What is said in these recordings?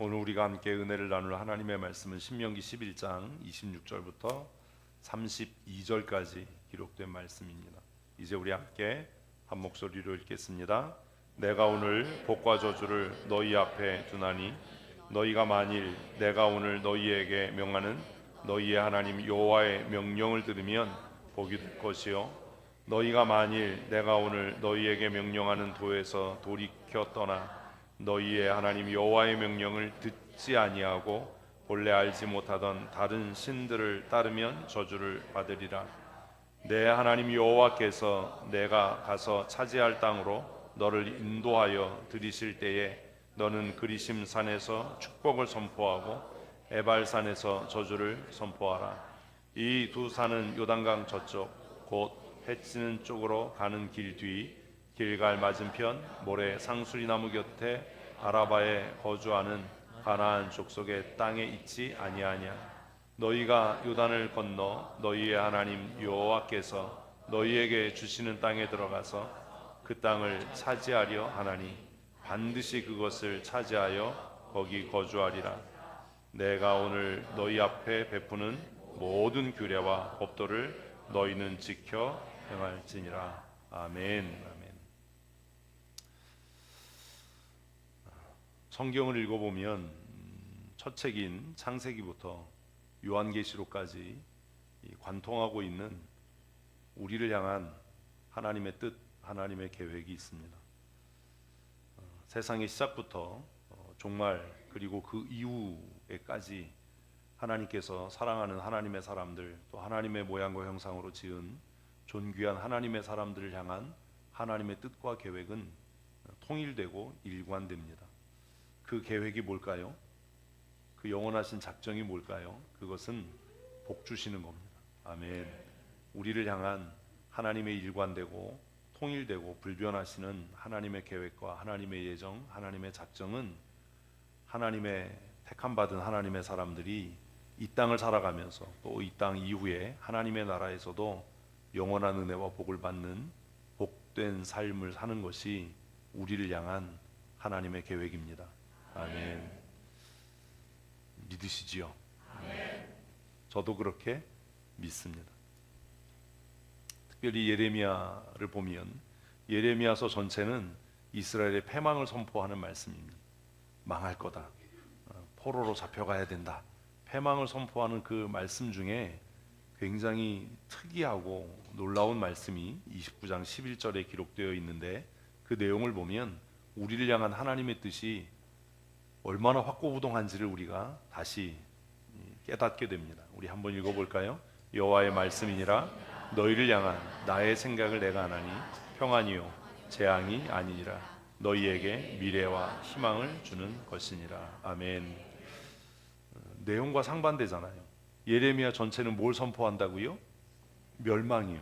오늘 우리가 함께 은혜를 나눌 하나님의 말씀은 신명기 11장 26절부터 32절까지 기록된 말씀입니다. 이제 우리 함께 한 목소리로 읽겠습니다. 내가 오늘 복과 저주를 너희 앞에 두나니 너희가 만일 내가 오늘 너희에게 명하는 너희의 하나님 여호와의 명령을 들으면 복이 될 것이요 너희가 만일 내가 오늘 너희에게 명령하는 도에서 돌이켜 떠나 너희의 하나님 여호와의 명령을 듣지 아니하고 본래 알지 못하던 다른 신들을 따르면 저주를 받으리라. 내 하나님 여호와께서 내가 가서 차지할 땅으로 너를 인도하여 들이실 때에 너는 그리심 산에서 축복을 선포하고 에발산에서 저주를 선포하라. 이 두 산은 요단강 저쪽 곧 해지는 쪽으로 가는 길 뒤 길갈 맞은편 모래 상수리나무 곁에 아라바에 거주하는 가나안 족속의 땅에 있지 아니하냐. 너희가 요단을 건너 너희의 하나님 여호와께서 너희에게 주시는 땅에 들어가서 그 땅을 차지하려 하나니 반드시 그것을 차지하여 거기 거주하리라. 내가 오늘 너희 앞에 베푸는 모든 규례와 법도를 너희는 지켜 행할지니라. 아멘. 성경을 읽어보면 첫 책인 창세기부터 요한계시록까지 관통하고 있는 우리를 향한 하나님의 뜻, 하나님의 계획이 있습니다. 세상의 시작부터 종말 그리고 그 이후에까지 하나님께서 사랑하는 하나님의 사람들, 또 하나님의 모양과 형상으로 지은 존귀한 하나님의 사람들을 향한 하나님의 뜻과 계획은 통일되고 일관됩니다. 그 계획이 뭘까요? 그 영원하신 작정이 뭘까요? 그것은 복 주시는 겁니다. 아멘. 우리를 향한 하나님의 일관되고 통일되고 불변하시는 하나님의 계획과 하나님의 예정, 하나님의 작정은 하나님의 택함받은 하나님의 사람들이 이 땅을 살아가면서 또 이 땅 이후에 하나님의 나라에서도 영원한 은혜와 복을 받는 복된 삶을 사는 것이 우리를 향한 하나님의 계획입니다. 아멘. 믿으시지요? 아멘. 저도 그렇게 믿습니다. 특별히 예레미야를 보면 예레미야서 전체는 이스라엘의 패망을 선포하는 말씀입니다. 망할 거다. 포로로 잡혀가야 된다. 패망을 선포하는 그 말씀 중에 굉장히 특이하고 놀라운 말씀이 29장 11절에 기록되어 있는데 그 내용을 보면 우리를 향한 하나님의 뜻이 얼마나 확고부동한지를 우리가 다시 깨닫게 됩니다. 우리 한번 읽어볼까요? 여호와의 말씀이니라 너희를 향한 나의 생각을 내가 아나니 평안이요 재앙이 아니니라 너희에게 미래와 희망을 주는 것이니라. 아멘. 내용과 상반되잖아요. 예레미야 전체는 뭘 선포한다고요? 멸망이요.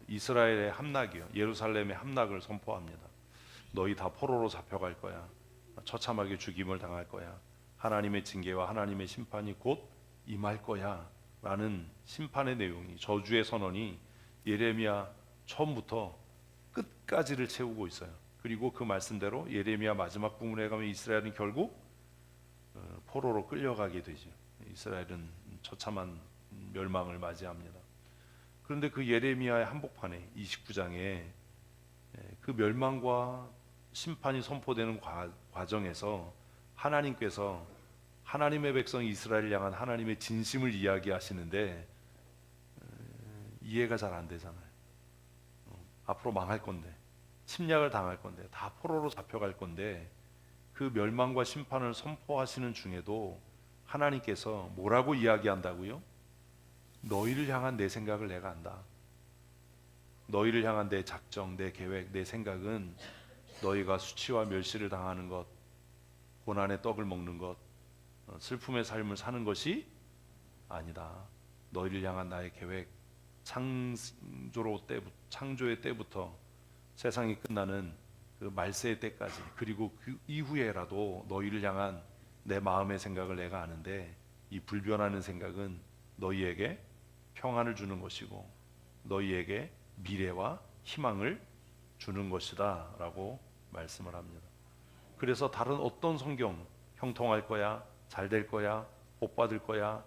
이스라엘의 함락이요. 예루살렘의 함락을 선포합니다. 너희 다 포로로 잡혀갈 거야. 처참하게 죽임을 당할 거야. 하나님의 징계와 하나님의 심판이 곧 임할 거야 라는 심판의 내용이, 저주의 선언이 예레미야 처음부터 끝까지를 채우고 있어요. 그리고 그 말씀대로 예레미야 마지막 부분에 가면 이스라엘은 결국 포로로 끌려가게 되죠. 이스라엘은 처참한 멸망을 맞이합니다. 그런데 그 예레미야의 한복판에 29장에 그 멸망과 심판이 선포되는 과정에서 하나님께서 하나님의 백성 이스라엘을 향한 하나님의 진심을 이야기하시는데 이해가 잘 안 되잖아요. 앞으로 망할 건데, 침략을 당할 건데, 다 포로로 잡혀갈 건데 그 멸망과 심판을 선포하시는 중에도 하나님께서 뭐라고 이야기한다고요? 너희를 향한 내 생각을 내가 안다. 너희를 향한 내 작정, 내 계획, 내 생각은 너희가 수치와 멸시를 당하는 것, 고난의 떡을 먹는 것, 슬픔의 삶을 사는 것이 아니다. 너희를 향한 나의 계획, 창조의 때부터 세상이 끝나는 그 말세의 때까지, 그리고 그 이후에라도 너희를 향한 내 마음의 생각을 내가 아는데 이 불변하는 생각은 너희에게 평안을 주는 것이고 너희에게 미래와 희망을 주는 것이다 라고 말씀을 합니다. 그래서 다른 어떤 성경 형통할 거야, 잘 될 거야, 복 받을 거야,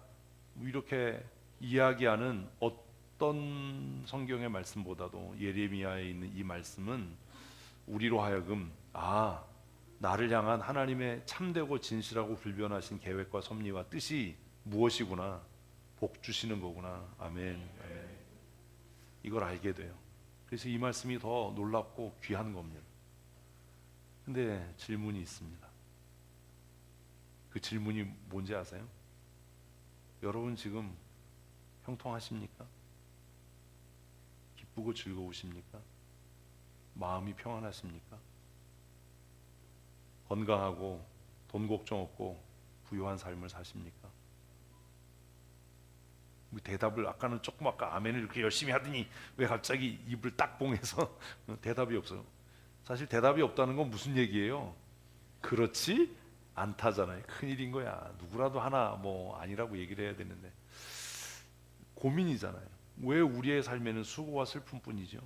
뭐 이렇게 이야기하는 어떤 성경의 말씀보다도 예레미야에 있는 이 말씀은 우리로 하여금 나를 향한 하나님의 참되고 진실하고 불변하신 계획과 섭리와 뜻이 무엇이구나, 복 주시는 거구나. 아멘. 아멘. 이걸 알게 돼요. 그래서 이 말씀이 더 놀랍고 귀한 겁니다. 근데 질문이 있습니다. 그 질문이 뭔지 아세요? 여러분 지금 형통하십니까? 기쁘고 즐거우십니까? 마음이 평안하십니까? 건강하고 돈 걱정 없고 부유한 삶을 사십니까? 대답을 아까는 조금 아까 아멘을 이렇게 열심히 하더니 왜 갑자기 입을 딱 봉해서 대답이 없어요. 사실 대답이 없다는 건 무슨 얘기예요? 그렇지 않다잖아요. 큰일인 거야. 누구라도 하나 뭐 아니라고 얘기를 해야 되는데 고민이잖아요. 왜 우리의 삶에는 수고와 슬픔뿐이죠?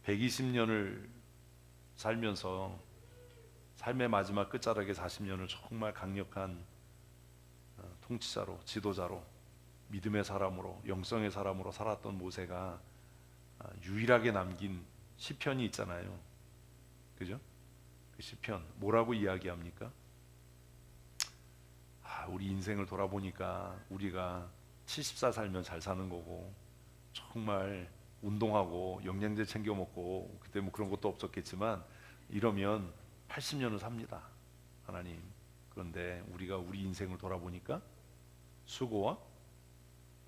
120년을 살면서 삶의 마지막 끝자락에 40년을 정말 강력한 통치자로, 지도자로, 믿음의 사람으로, 영성의 사람으로 살았던 모세가 유일하게 남긴 시편이 있잖아요. 그죠? 그 시편 뭐라고 이야기합니까? 우리 인생을 돌아보니까 우리가 70살 살면 잘 사는 거고, 정말 운동하고 영양제 챙겨 먹고, 그때 뭐 그런 것도 없었겠지만 이러면 80년을 삽니다, 하나님. 그런데 우리가 우리 인생을 돌아보니까 수고와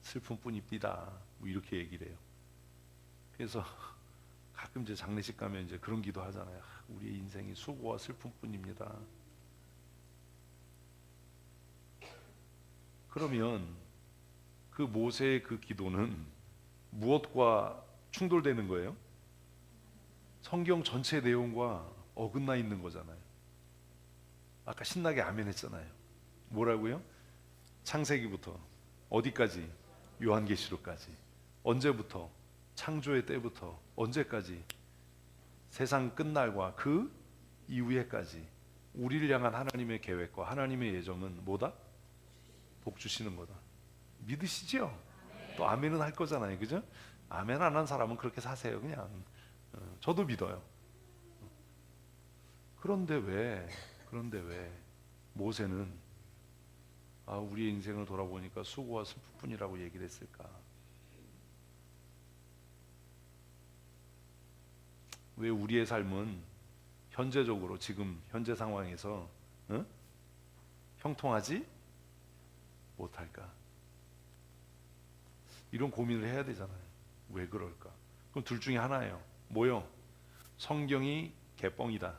슬픔뿐입니다, 뭐 이렇게 얘기를 해요. 그래서 가끔 이제 장례식 가면 이제 그런 기도 하잖아요. 우리의 인생이 수고와 슬픔뿐입니다. 그러면 그 모세의 그 기도는 무엇과 충돌되는 거예요? 성경 전체 내용과 어긋나 있는 거잖아요. 아까 신나게 아멘 했잖아요. 뭐라고요? 창세기부터 어디까지? 요한계시록까지. 언제부터? 창조의 때부터 언제까지? 세상 끝날과 그 이후에까지 우리를 향한 하나님의 계획과 하나님의 예정은 뭐다? 복 주시는 거다. 믿으시죠? 또 아멘은 할 거잖아요. 그죠? 아멘 안 한 사람은 그렇게 사세요. 그냥 저도 믿어요. 그런데 왜 모세는 우리의 인생을 돌아보니까 수고와 슬픔뿐이라고 얘기를 했을까? 왜 우리의 삶은 현재적으로 지금 현재 상황에서 형통하지 못할까? 이런 고민을 해야 되잖아요. 왜 그럴까? 그럼 둘 중에 하나예요. 뭐요? 성경이 개뻥이다.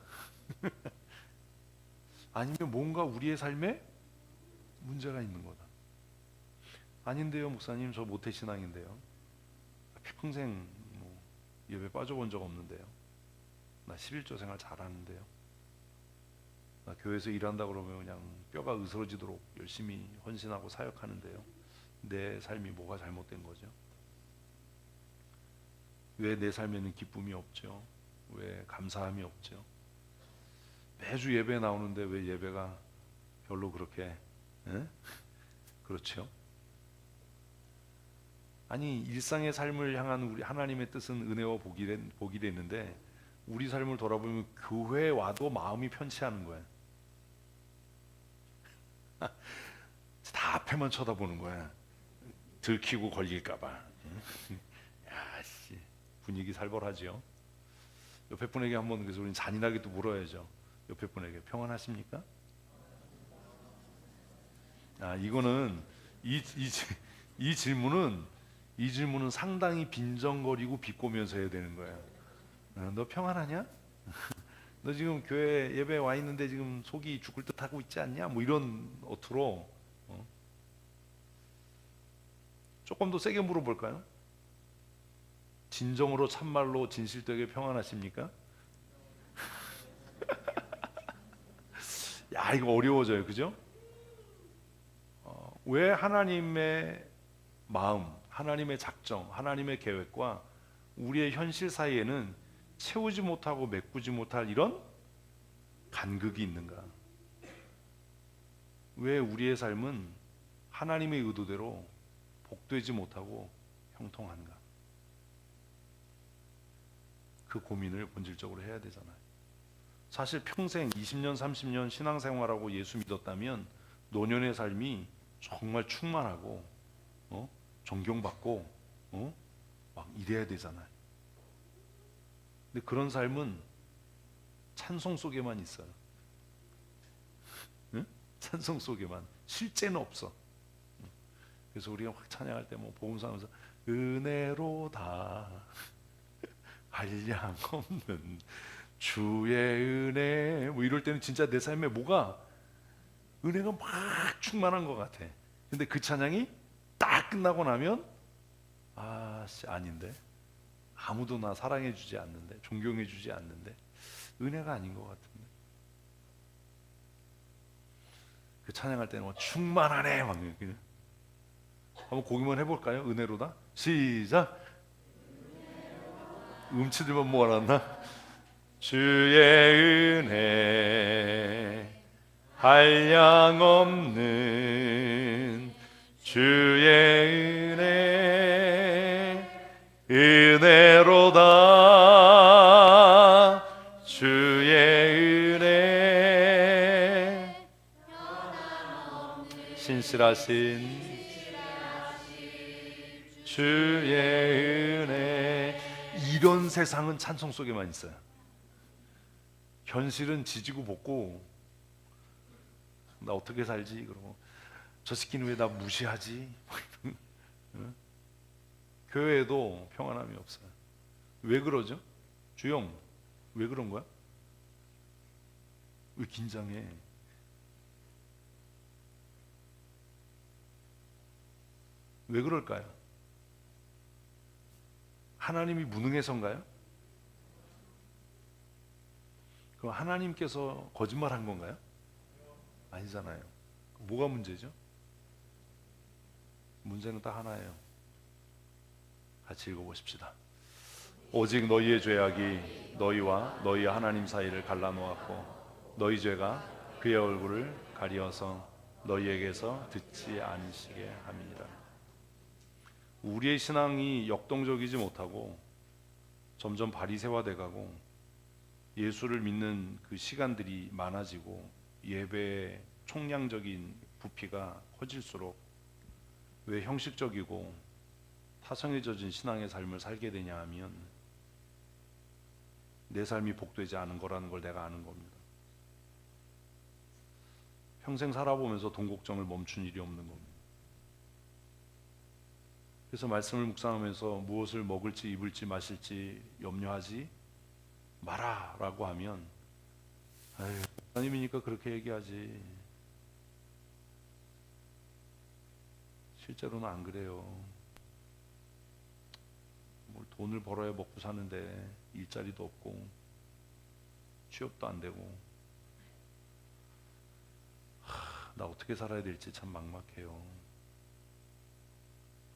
아니면 뭔가 우리의 삶에 문제가 있는 거다. 아닌데요, 목사님, 저 모태신앙인데요. 평생 뭐 예배 빠져본 적 없는데요. 나 11조 생활 잘하는데요. 나 교회에서 일한다 그러면 그냥 뼈가 으스러지도록 열심히 헌신하고 사역하는데요. 내 삶이 뭐가 잘못된 거죠? 왜 내 삶에는 기쁨이 없죠? 왜 감사함이 없죠? 매주 예배 나오는데 왜 예배가 별로 그렇게 그렇죠? 아니, 일상의 삶을 향한 우리 하나님의 뜻은 은혜와 복이 됐는데 우리 삶을 돌아보면 교회에 와도 마음이 편치 않은 거예요. 다 앞에만 쳐다보는 거야. 들키고 걸릴까봐. 야씨, 분위기 살벌하지요. 옆에 분에게 한번 그래서 우리는 잔인하게 또 물어야죠. 옆에 분에게 평안하십니까? 이거는 이 질문은 상당히 빈정거리고 비꼬면서 해야 되는 거예요. 너 평안하냐? 너 지금 교회 예배 와 있는데 지금 속이 죽을 듯 하고 있지 않냐? 뭐 이런 어투로 조금 더 세게 물어볼까요? 진정으로 참말로 진실되게 평안하십니까? 야, 이거 어려워져요, 그죠? 왜 하나님의 마음, 하나님의 작정, 하나님의 계획과 우리의 현실 사이에는 채우지 못하고 메꾸지 못할 이런 간극이 있는가? 왜 우리의 삶은 하나님의 의도대로 복되지 못하고 형통한가? 그 고민을 본질적으로 해야 되잖아요. 사실 평생 20년, 30년 신앙생활하고 예수 믿었다면 노년의 삶이 정말 충만하고 존경받고 막 이래야 되잖아요. 근데 그런 삶은 찬송 속에만 있어요. 응? 찬송 속에만, 실제는 없어. 그래서 우리가 확 찬양할 때 뭐 복음서하면서 은혜로다 한량 없는 주의 은혜 뭐 이럴 때는 진짜 내 삶에 뭐가 은혜가 막 충만한 것 같아. 근데 그 찬양이 딱 끝나고 나면 아닌데, 아무도 나 사랑해 주지 않는데, 존경해 주지 않는데, 은혜가 아닌 것 같은데. 그 찬양할 때는 뭐 충만하네 막 그냥. 한번 고기만 해볼까요? 은혜로다. 시작. 음치들만 모아놨나? 주의 은혜 한량 없는 주의 은혜로다. 주의 은혜 신실하신 주의 은혜. 이런 세상은 찬송 속에만 있어요. 현실은 지지고 볶고 나 어떻게 살지? 그러고 저 새끼는 왜 나 무시하지? 교회에도 평안함이 없어요. 왜 그러죠? 주영, 왜 그런 거야? 왜 긴장해? 왜 그럴까요? 하나님이 무능해서인가요? 그럼 하나님께서 거짓말한 건가요? 아니잖아요. 뭐가 문제죠? 문제는 딱 하나예요. 같이 읽어보십시다. 오직 너희의 죄악이 너희와 너희 하나님 사이를 갈라놓았고 너희 죄가 그의 얼굴을 가리어서 너희에게서 듣지 않으시게 함이니라. 우리의 신앙이 역동적이지 못하고 점점 바리새화돼가고 예수를 믿는 그 시간들이 많아지고 예배의 총량적인 부피가 커질수록 왜 형식적이고 타성에 젖은 신앙의 삶을 살게 되냐 하면 내 삶이 복되지 않은 거라는 걸 내가 아는 겁니다. 평생 살아보면서 돈 걱정을 멈춘 일이 없는 겁니다. 그래서 말씀을 묵상하면서 무엇을 먹을지 입을지 마실지 염려하지 마라 라고 하면 하나님이니까 그렇게 얘기하지 실제로는 안 그래요. 뭘 돈을 벌어야 먹고 사는데 일자리도 없고 취업도 안 되고 나 어떻게 살아야 될지 참 막막해요.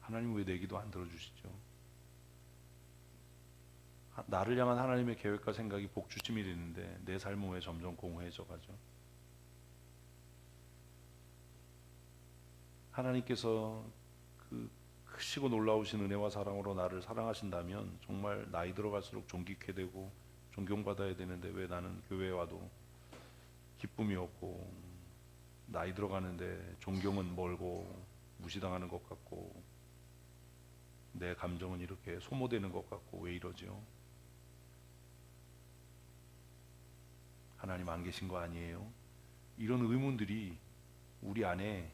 하나님 왜 내 기도 안 들어주시죠? 나를 향한 하나님의 계획과 생각이 복주심이 있는데 내 삶은 왜 점점 공허해져 가죠? 하나님께서 그 크시고 놀라우신 은혜와 사랑으로 나를 사랑하신다면 정말 나이 들어갈수록 존귀케 되고 존경받아야 되는데 왜 나는 교회에 와도 기쁨이 없고 나이 들어가는데 존경은 멀고 무시당하는 것 같고 내 감정은 이렇게 소모되는 것 같고 왜 이러죠? 하나님 안 계신 거 아니에요? 이런 의문들이 우리 안에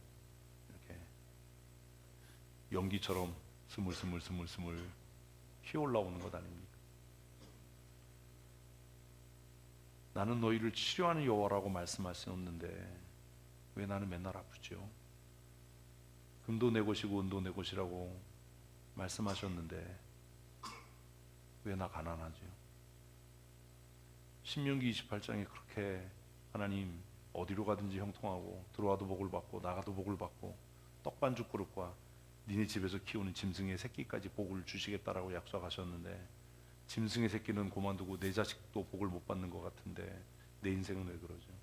이렇게 연기처럼 스물스물 휘어올라오는 것 아닙니까? 나는 너희를 치료하는 여호와라고 말씀하셨는데 왜 나는 맨날 아프죠? 금도 내 것이고 은도 내 것이라고 말씀하셨는데 왜 나 가난하죠? 신명기 28장에 그렇게 하나님 어디로 가든지 형통하고 들어와도 복을 받고 나가도 복을 받고 떡반죽 그릇과 니네 집에서 키우는 짐승의 새끼까지 복을 주시겠다라고 약속하셨는데 짐승의 새끼는 고만두고 내 자식도 복을 못 받는 것 같은데 내 인생은 왜 그러죠?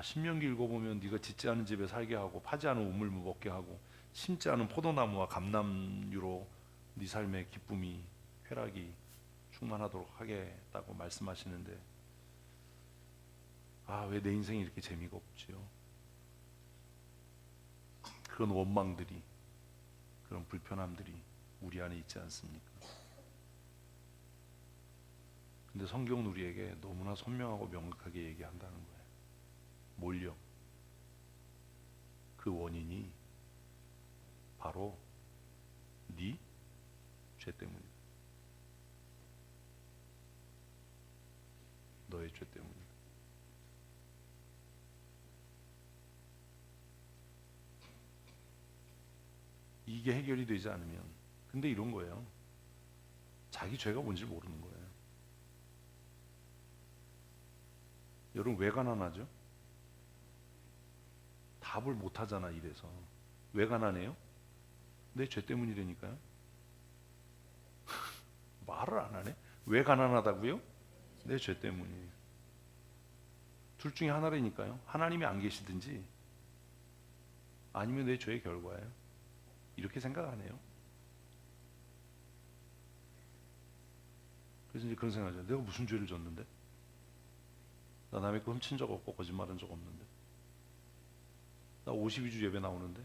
신명기 읽어보면 네가 짓지 않은 집에 살게 하고 파지 않은 우물 먹게 하고 심지 않은 포도나무와 감람류로 네 삶의 기쁨이 쾌락이 충만하도록 하겠다고 말씀하시는데 왜 내 인생이 이렇게 재미가 없지요? 그런 원망들이, 그런 불편함들이 우리 안에 있지 않습니까? 근데 성경은 우리에게 너무나 선명하고 명확하게 얘기한다는 거예요. 뭘요? 그 원인이 바로 네 죄 때문이다. 너의 죄 때문이다. 이게 해결이 되지 않으면, 근데 이런 거예요. 자기 죄가 뭔지 모르는 거예요. 여러분 왜 가난하죠? 답을 못 하잖아. 이래서 왜 가난해요? 내 죄 때문이라니까요. 말을 안 하네. 왜 가난하다고요? 내 죄 때문이에요. 둘 중에 하나라니까요. 하나님이 안 계시든지 아니면 내 죄의 결과예요. 이렇게 생각 안 해요. 그래서 이제 그런 생각하죠. 내가 무슨 죄를 졌는데? 나 남의 거 훔친 적 없고 거짓말한 적 없는데. 나 52주 예배 나오는데.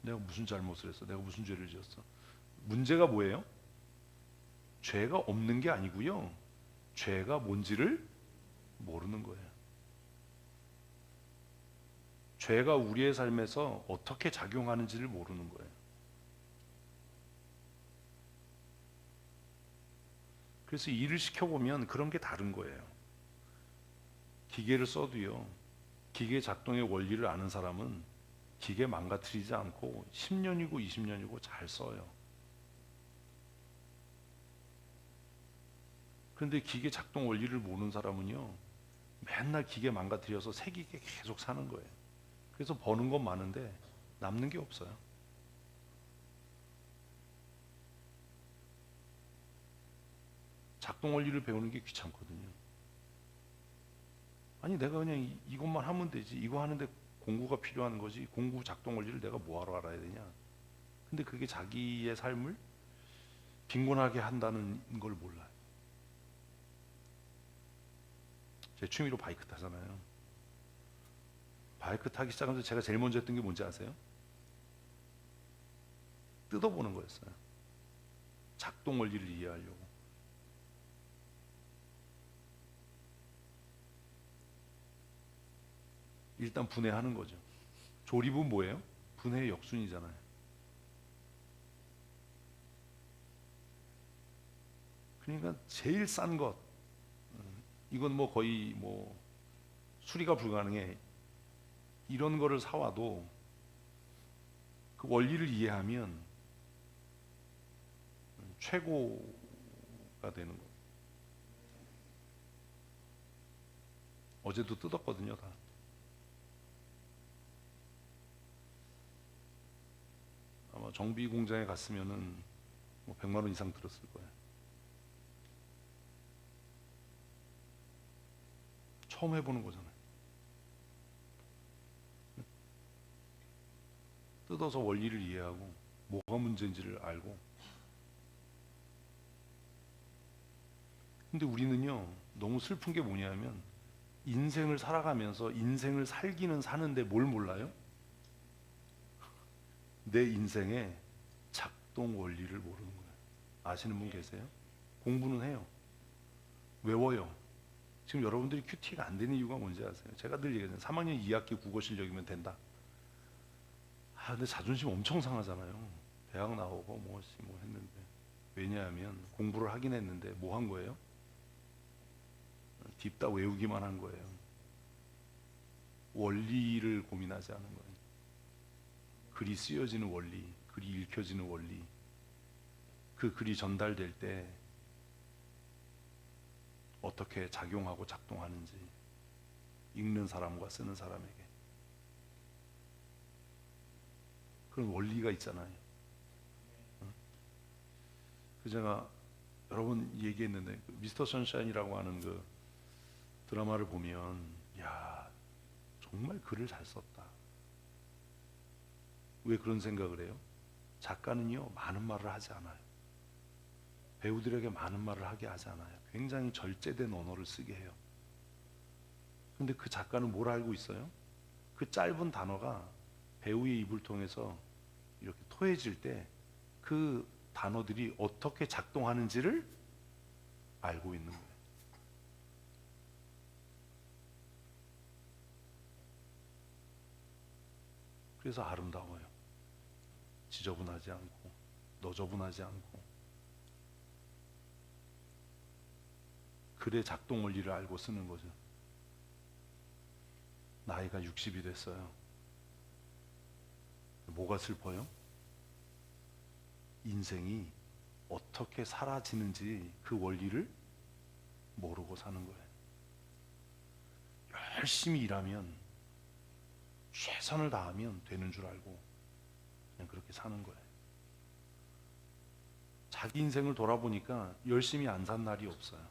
내가 무슨 잘못을 했어? 내가 무슨 죄를 지었어? 문제가 뭐예요? 죄가 없는 게 아니고요. 죄가 뭔지를 모르는 거예요. 죄가 우리의 삶에서 어떻게 작용하는지를 모르는 거예요. 그래서 일을 시켜보면 그런 게 다른 거예요. 기계를 써도요, 기계 작동의 원리를 아는 사람은 기계 망가뜨리지 않고 10년이고 20년이고 잘 써요. 그런데 기계 작동 원리를 모르는 사람은요, 맨날 기계 망가뜨려서 새기게 계속 사는 거예요. 그래서 버는 건 많은데 남는 게 없어요. 작동 원리를 배우는 게 귀찮거든요. 아니 내가 그냥 이것만 하면 되지. 이거 하는데 공구가 필요한 거지. 공구 작동 원리를 내가 뭐하러 알아야 되냐. 근데 그게 자기의 삶을 빈곤하게 한다는 걸 몰라요. 제 취미로 바이크 타잖아요. 바이크 타기 시작하면서 제가 제일 먼저 했던 게 뭔지 아세요? 뜯어보는 거였어요. 작동 원리를 이해하려고. 일단 분해하는 거죠. 조립은 뭐예요? 분해의 역순이잖아요. 그러니까 제일 싼 것, 이건 뭐 거의 뭐 수리가 불가능해. 이런 거를 사와도 그 원리를 이해하면 최고가 되는 거예요. 어제도 뜯었거든요, 다. 아마 정비 공장에 갔으면은 뭐 100만 원 이상 들었을 거예요. 처음 해보는 거잖아요. 뜯어서 원리를 이해하고 뭐가 문제인지를 알고. 근데 우리는요, 너무 슬픈 게 뭐냐면 인생을 살아가면서 인생을 살기는 사는데 뭘 몰라요? 내 인생의 작동 원리를 모르는 거예요. 아시는 분 계세요? 공부는 해요. 외워요. 지금 여러분들이 큐티가 안 되는 이유가 뭔지 아세요? 제가 늘 얘기하잖아요. 3학년 2학기 국어 실력이면 된다. 근데 자존심 엄청 상하잖아요. 대학 나오고 뭐 했는데. 왜냐하면 공부를 하긴 했는데 뭐 한 거예요? 딥다 외우기만 한 거예요. 원리를 고민하지 않은 거예요. 글이 쓰여지는 원리, 글이 읽혀지는 원리, 그 글이 전달될 때 어떻게 작용하고 작동하는지, 읽는 사람과 쓰는 사람에게. 그런 원리가 있잖아요. 그 제가 여러 번 얘기했는데 미스터 선샤인이라고 하는 그 드라마를 보면 야 정말 글을 잘 썼다. 왜 그런 생각을 해요? 작가는요 많은 말을 하지 않아요. 배우들에게 많은 말을 하게 하지 않아요. 굉장히 절제된 언어를 쓰게 해요. 근데 그 작가는 뭘 알고 있어요? 그 짧은 단어가 배우의 입을 통해서 이렇게 토해질 때 그 단어들이 어떻게 작동하는지를 알고 있는 거예요. 그래서 아름다워요. 지저분하지 않고 너저분하지 않고 글의 작동 원리를 알고 쓰는 거죠. 나이가 60이 됐어요. 뭐가 슬퍼요? 인생이 어떻게 사라지는지 그 원리를 모르고 사는 거예요. 열심히 일하면 최선을 다하면 되는 줄 알고 그냥 그렇게 사는 거예요. 자기 인생을 돌아보니까 열심히 안 산 날이 없어요.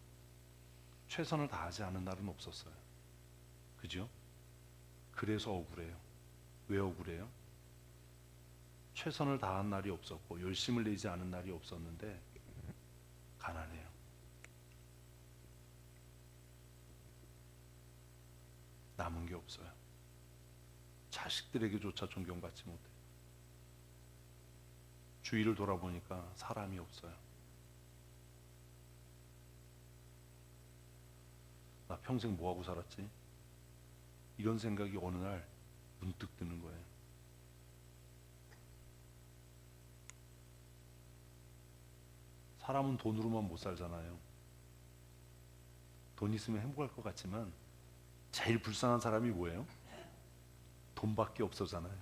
최선을 다하지 않은 날은 없었어요. 그죠? 그래서 억울해요. 왜 억울해요? 최선을 다한 날이 없었고 열심을 내지 않은 날이 없었는데 가난해요. 남은 게 없어요. 자식들에게조차 존경받지 못해요. 주위를 돌아보니까 사람이 없어요. 나 평생 뭐하고 살았지? 이런 생각이 어느 날 문득 드는 거예요. 사람은 돈으로만 못 살잖아요. 돈 있으면 행복할 것 같지만 제일 불쌍한 사람이 뭐예요? 돈밖에 없어잖아요.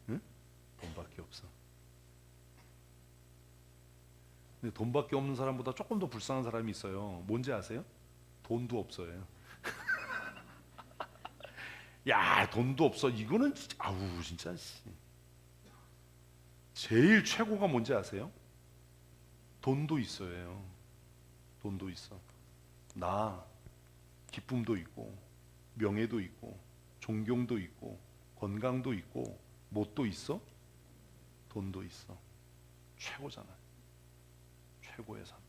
응? 돈밖에 없어. 근데 돈밖에 없는 사람보다 조금 더 불쌍한 사람이 있어요. 뭔지 아세요? 돈도 없어요. 야, 돈도 없어. 이거는 진짜, 아우 진짜. 제일 최고가 뭔지 아세요? 돈도 있어요. 돈도 있어. 나 기쁨도 있고 명예도 있고 존경도 있고 건강도 있고 뭣도 있어? 돈도 있어. 최고잖아요. 최고의 삶.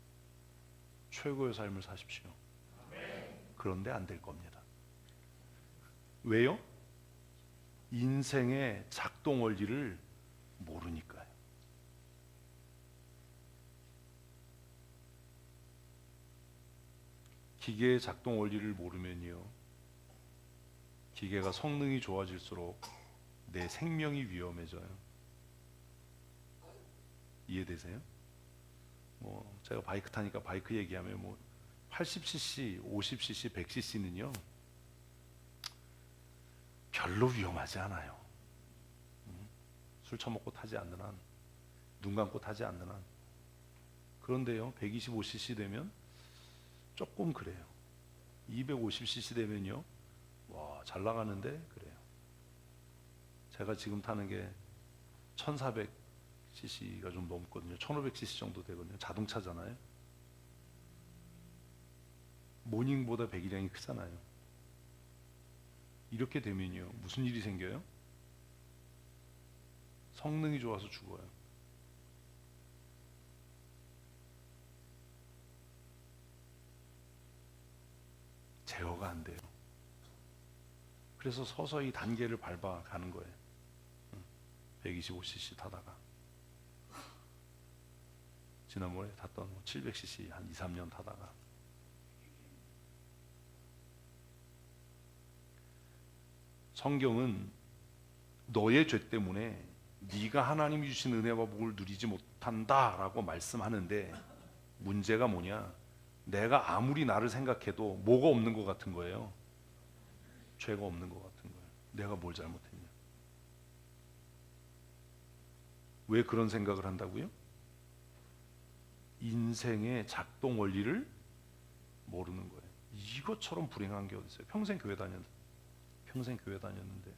최고의 삶을 사십시오. 그런데 안 될 겁니다. 왜요? 인생의 작동 원리를 모르니까요. 기계의 작동 원리를 모르면요, 기계가 성능이 좋아질수록 내 생명이 위험해져요. 이해되세요? 뭐 제가 바이크 타니까 바이크 얘기하면 뭐 80cc, 50cc, 100cc는요 별로 위험하지 않아요. 술 처먹고 타지 않는 한, 눈 감고 타지 않는 한. 그런데요 125cc 되면 조금 그래요. 250cc 되면요 와, 잘 나가는데 그래요. 제가 지금 타는 게 1400cc가 좀 넘거든요. 1500cc 정도 되거든요. 자동차잖아요. 모닝보다 배기량이 크잖아요. 이렇게 되면요 무슨 일이 생겨요? 성능이 좋아서 죽어요. 제어가 안 돼요. 그래서 서서히 단계를 밟아가는 거예요. 125cc 타다가 지난번에 탔던 700cc 한 2, 3년 타다가 성경은 너의 죄 때문에 네가 하나님이 주신 은혜와 복을 누리지 못한다라고 말씀하는데 문제가 뭐냐? 내가 아무리 나를 생각해도 뭐가 없는 것 같은 거예요. 죄가 없는 것 같은 거예요. 내가 뭘 잘못했냐? 왜 그런 생각을 한다고요? 인생의 작동 원리를 모르는 거예요. 이것처럼 불행한 게 어디 있어요? 평생 교회 다녔는데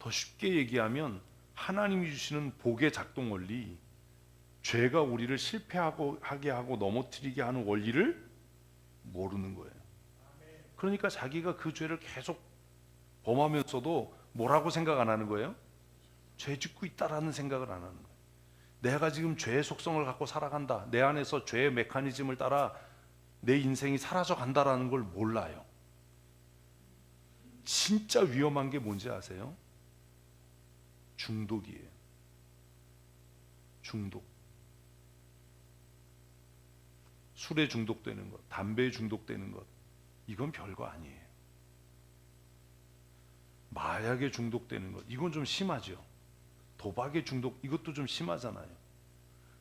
더 쉽게 얘기하면 하나님이 주시는 복의 작동 원리, 죄가 우리를 실패하게 하고 넘어뜨리게 하는 원리를 모르는 거예요. 그러니까 자기가 그 죄를 계속 범하면서도 뭐라고 생각 안 하는 거예요? 죄 짓고 있다라는 생각을 안 하는 거예요. 내가 지금 죄의 속성을 갖고 살아간다, 내 안에서 죄의 메커니즘을 따라 내 인생이 사라져 간다라는 걸 몰라요. 진짜 위험한 게 뭔지 아세요? 중독이에요. 중독. 술에 중독되는 것, 담배에 중독되는 것, 이건 별거 아니에요. 마약에 중독되는 것, 이건 좀 심하죠. 도박에 중독, 이것도 좀 심하잖아요.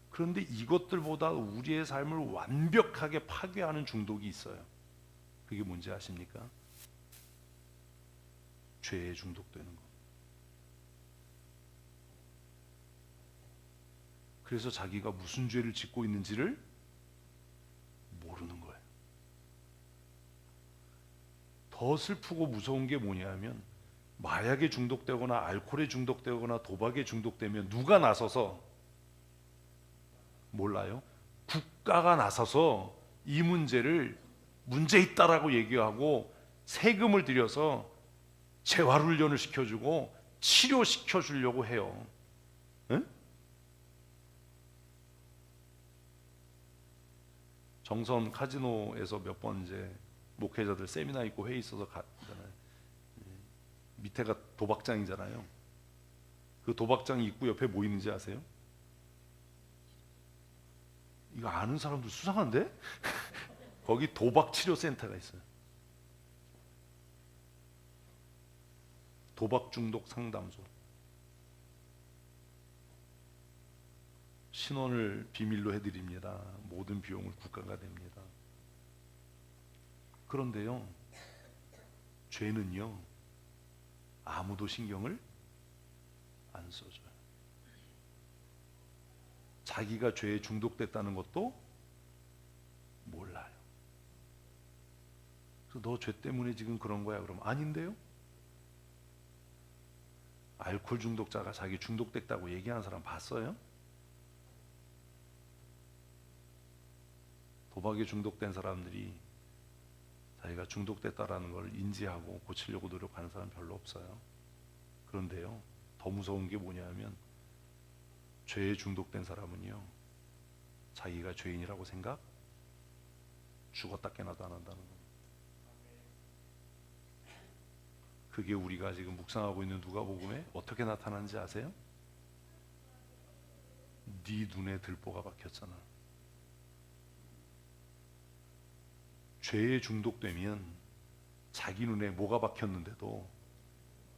그런데 이것들보다 우리의 삶을 완벽하게 파괴하는 중독이 있어요. 그게 뭔지 아십니까? 죄에 중독되는 것. 그래서 자기가 무슨 죄를 짓고 있는지를 모르는 거예요. 더 슬프고 무서운 게 뭐냐면, 마약에 중독되거나 알코올에 중독되거나 도박에 중독되면 누가 나서서, 몰라요? 국가가 나서서 이 문제를 문제 있다라고 얘기하고 세금을 들여서 재활훈련을 시켜주고 치료시켜 주려고 해요. 응? 정선 카지노에서 몇 번 이제 목회자들 세미나 있고 회의 있어서 갔잖아요. 밑에가 도박장이잖아요. 그 도박장 입구 옆에 뭐 있는지 아세요? 이거 아는 사람들 수상한데? 거기 도박치료센터가 있어요. 도박중독 상담소. 신원을 비밀로 해드립니다. 모든 비용을 국가가 냅니다. 그런데요, 죄는요, 아무도 신경을 안 써줘요. 자기가 죄에 중독됐다는 것도 몰라요. 그래서 너 죄 때문에 지금 그런 거야? 그러면 아닌데요? 알코올 중독자가 자기 중독됐다고 얘기하는 사람 봤어요? 도박에 중독된 사람들이 자기가 중독됐다라는 걸 인지하고 고치려고 노력하는 사람 별로 없어요. 그런데요, 더 무서운 게 뭐냐면, 죄에 중독된 사람은요, 자기가 죄인이라고 생각, 죽었다 깨나도 안 한다는 거예요. 그게 우리가 지금 묵상하고 있는 누가복음에 어떻게 나타나는지 아세요? 네 눈에 들보가 박혔잖아. 죄에 중독되면 자기 눈에 뭐가 박혔는데도,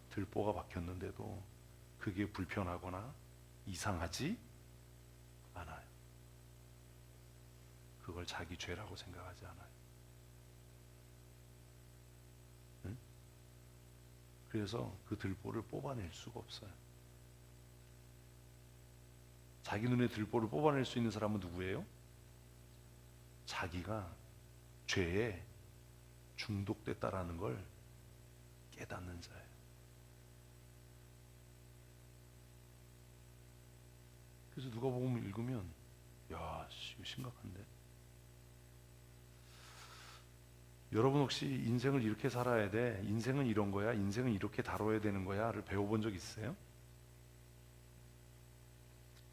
들보가 박혔는데도 그게 불편하거나 이상하지 않아요. 그걸 자기 죄라고 생각하지 않아요. 응? 그래서 그 들보를 뽑아낼 수가 없어요. 자기 눈에 들보를 뽑아낼 수 있는 사람은 누구예요? 자기가 죄에 중독됐다라는 걸 깨닫는 자예요. 그래서 누가복음을 읽으면, 야, 이거 심각한데. 여러분 혹시 인생을 이렇게 살아야 돼, 인생은 이런 거야, 인생은 이렇게 다뤄야 되는 거야를 배워본 적 있으세요?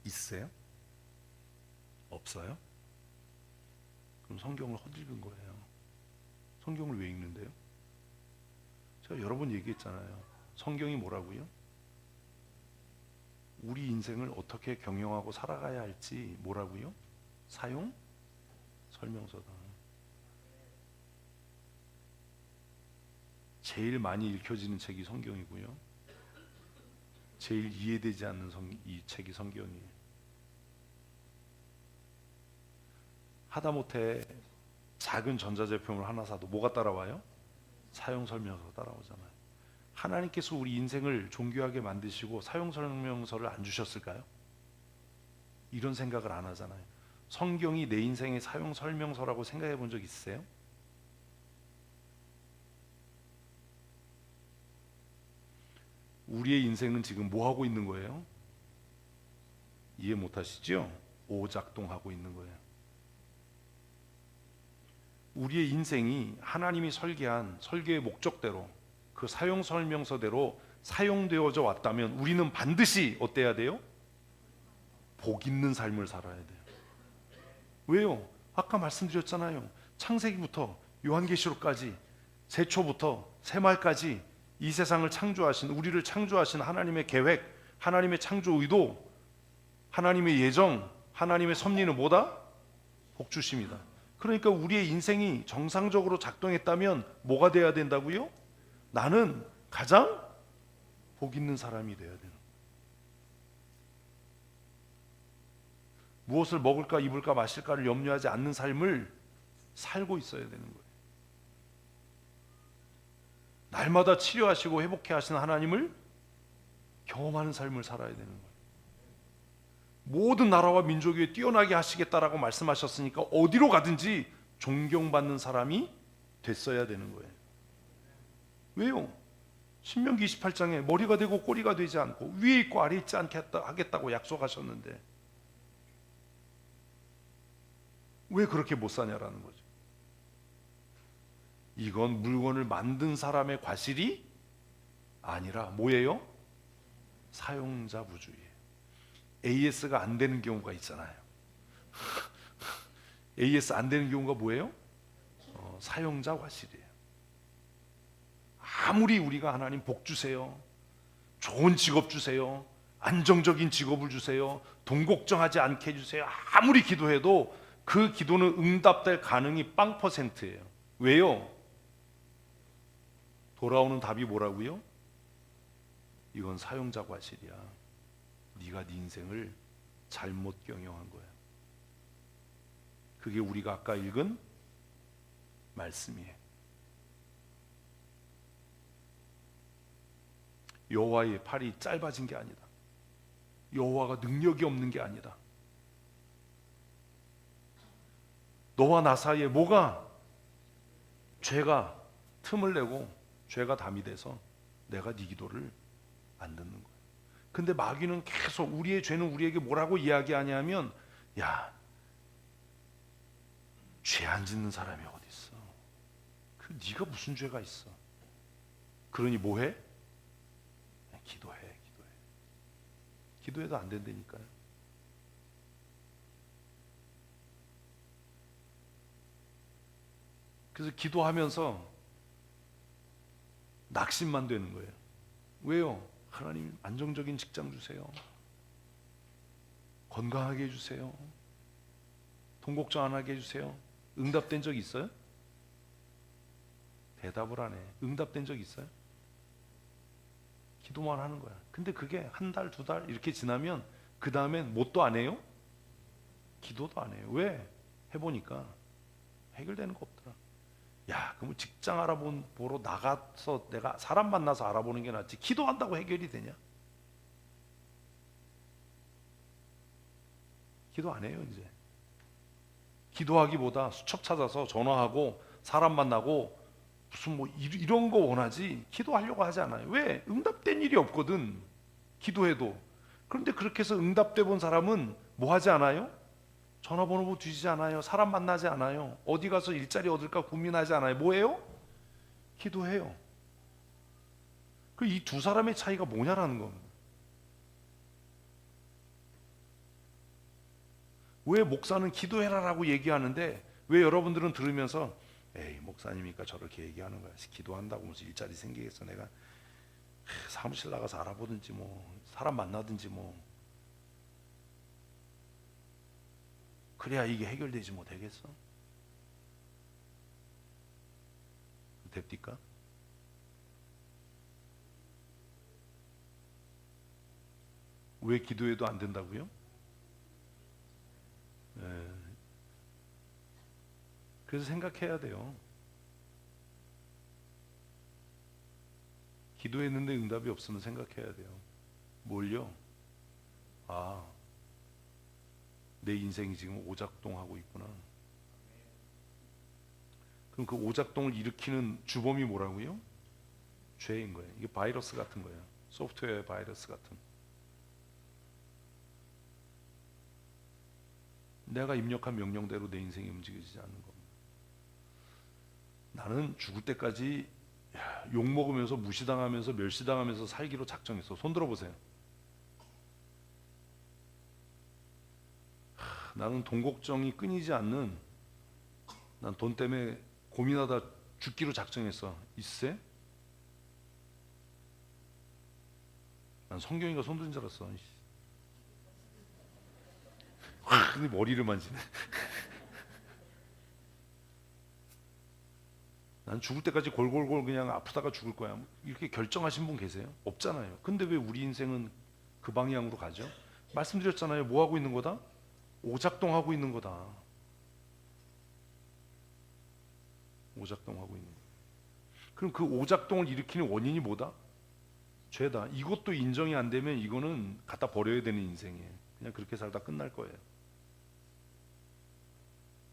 있어요? 없어요? 그럼 성경을 헛읽은 거예요. 성경을 왜 읽는데요? 제가 여러 번 얘기했잖아요. 성경이 뭐라고요? 우리 인생을 어떻게 경영하고 살아가야 할지 뭐라고요? 사용 설명서다. 제일 많이 읽혀지는 책이 성경이고요, 제일 이해되지 않는 이 책이 성경이에요. 하다못해 작은 전자제품을 하나 사도 뭐가 따라와요? 사용설명서 따라오잖아요. 하나님께서 우리 인생을 존귀하게 만드시고 사용설명서를 안 주셨을까요? 이런 생각을 안 하잖아요. 성경이 내 인생의 사용설명서라고 생각해 본 적 있으세요? 우리의 인생은 지금 뭐 하고 있는 거예요? 이해 못 하시죠? 오작동하고 있는 거예요. 우리의 인생이 하나님이 설계한 설계의 목적대로 그 사용 설명서대로 사용되어져 왔다면 우리는 반드시 어때야 돼요? 복 있는 삶을 살아야 돼요. 왜요? 아까 말씀드렸잖아요. 창세기부터 요한계시록까지 세초부터 새말까지 이 세상을 창조하신, 우리를 창조하신 하나님의 계획, 하나님의 창조 의도, 하나님의 예정, 하나님의 섭리는 뭐다? 복주심이다. 그러니까 우리의 인생이 정상적으로 작동했다면 뭐가 돼야 된다고요? 나는 가장 복 있는 사람이 돼야 되는 거예요. 무엇을 먹을까 입을까 마실까를 염려하지 않는 삶을 살고 있어야 되는 거예요. 날마다 치료하시고 회복해 하시는 하나님을 경험하는 삶을 살아야 되는 거예요. 모든 나라와 민족 위에 뛰어나게 하시겠다라고 말씀하셨으니까 어디로 가든지 존경받는 사람이 됐어야 되는 거예요. 왜요? 신명기 28장에 머리가 되고 꼬리가 되지 않고 위에 있고 아래 있지 않게 하겠다고 약속하셨는데 왜 그렇게 못 사냐라는 거죠. 이건 물건을 만든 사람의 과실이 아니라 뭐예요? 사용자 부주의예요. AS가 안 되는 경우가 있잖아요. AS 안 되는 경우가 뭐예요? 사용자 과실이에요. 아무리 우리가 하나님 복 주세요, 좋은 직업 주세요, 안정적인 직업을 주세요, 돈 걱정하지 않게 해주세요, 아무리 기도해도 그 기도는 응답될 가능이 0%예요. 왜요? 돌아오는 답이 뭐라고요? 이건 사용자 과실이야. 네가 네 인생을 잘못 경영한 거야. 그게 우리가 아까 읽은 말씀이에요. 여호와의 팔이 짧아진 게 아니다. 여호와가 능력이 없는 게 아니다. 너와 나 사이에 뭐가? 죄가 틈을 내고 죄가 담이 돼서 내가 네 기도를 안 듣는 거예요. 근데 마귀는 계속 우리의 죄는 우리에게 뭐라고 이야기하냐면, 야, 죄 안 짓는 사람이 어디 있어? 그 네가 무슨 죄가 있어? 그러니 뭐해? 기도해. 기도해도 안 된다니까요. 그래서 기도하면서 낙심만 되는 거예요. 왜요? 하나님 안정적인 직장 주세요. 건강하게 해주세요. 돈 걱정 안 하게 해주세요. 응답된 적 있어요? 대답을 안 해. 응답된 적 있어요? 기도만 하는 거야. 근데 그게 한 달, 두 달 이렇게 지나면 그 다음엔 뭣도 안 해요? 기도도 안 해요. 왜? 해보니까 해결되는 거 없더라. 야, 그럼 직장 보러 나가서 내가 사람 만나서 알아보는 게 낫지 기도한다고 해결이 되냐? 기도 안 해요. 이제 기도하기보다 수첩 찾아서 전화하고 사람 만나고 무슨 뭐 이런 거 원하지 기도하려고 하지 않아요. 왜? 응답된 일이 없거든. 기도해도. 그런데 그렇게 해서 응답돼 본 사람은 뭐 하지 않아요? 전화번호 뒤지지 않아요. 사람 만나지 않아요. 어디 가서 일자리 얻을까 고민하지 않아요. 뭐예요? 기도해요. 그 이 두 사람의 차이가 뭐냐라는 겁니다. 왜 목사는 기도해라라고 얘기하는데 왜 여러분들은 들으면서 에이 목사님이니까 저렇게 얘기하는 거야. 기도한다고 무슨 일자리 생기겠어. 내가 사무실 나가서 알아보든지 뭐 사람 만나든지 뭐 그래야 이게 해결되지 뭐 되겠어? 됩니까? 왜 기도해도 안 된다고요? 네. 그래서 생각해야 돼요. 기도했는데 응답이 없으면 생각해야 돼요. 뭘요? 아, 내 인생이 지금 오작동하고 있구나. 그럼 그 오작동을 일으키는 주범이 뭐라고요? 죄인 거예요. 이게 바이러스 같은 거예요. 소프트웨어 바이러스 같은. 내가 입력한 명령대로 내 인생이 움직여지지 않는 겁니다. 나는 죽을 때까지 욕먹으면서 무시당하면서 멸시당하면서 살기로 작정했어. 손 들어보세요. 나는 돈 걱정이 끊이지 않는, 난 돈 때문에 고민하다 죽기로 작정했어. 있으세? 난 성경이가 손 든 줄 알았어. 근데 머리를 만지네. 난 죽을 때까지 골골골 그냥 아프다가 죽을 거야. 이렇게 결정하신 분 계세요? 없잖아요. 근데 왜 우리 인생은 그 방향으로 가죠? 말씀드렸잖아요. 뭐 하고 있는 거다? 오작동하고 있는 거다. 오작동하고 있는 거. 그럼 그 오작동을 일으키는 원인이 뭐다? 죄다. 이것도 인정이 안 되면 이거는 갖다 버려야 되는 인생이에요. 그냥 그렇게 살다 끝날 거예요.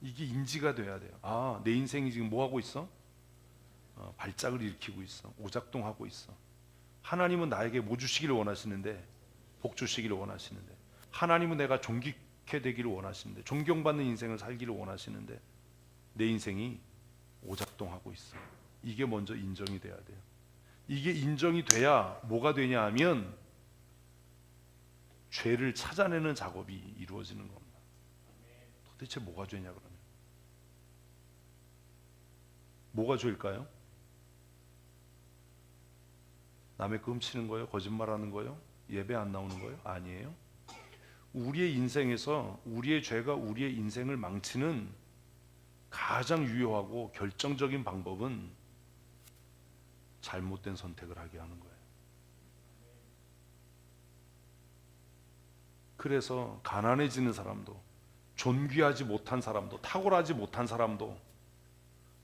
이게 인지가 돼야 돼요. 아, 내 인생이 지금 뭐 하고 있어? 발작을 일으키고 있어. 오작동하고 있어. 하나님은 나에게 뭐 주시기를 원하시는데? 복 주시기를 원하시는데, 하나님은 내가 존귀케 되기를 원하시는데, 존경받는 인생을 살기를 원하시는데, 내 인생이 오작동하고 있어. 이게 먼저 인정이 돼야 돼요. 이게 인정이 돼야 뭐가 되냐 하면 죄를 찾아내는 작업이 이루어지는 겁니다. 도대체 뭐가 죄냐 그러면? 뭐가 죄일까요? 남의 거 훔치는 거예요? 거짓말하는 거예요? 예배 안 나오는 거예요? 아니에요. 우리의 인생에서 우리의 죄가 우리의 인생을 망치는 가장 유효하고 결정적인 방법은 잘못된 선택을 하게 하는 거예요. 그래서 가난해지는 사람도, 존귀하지 못한 사람도, 탁월하지 못한 사람도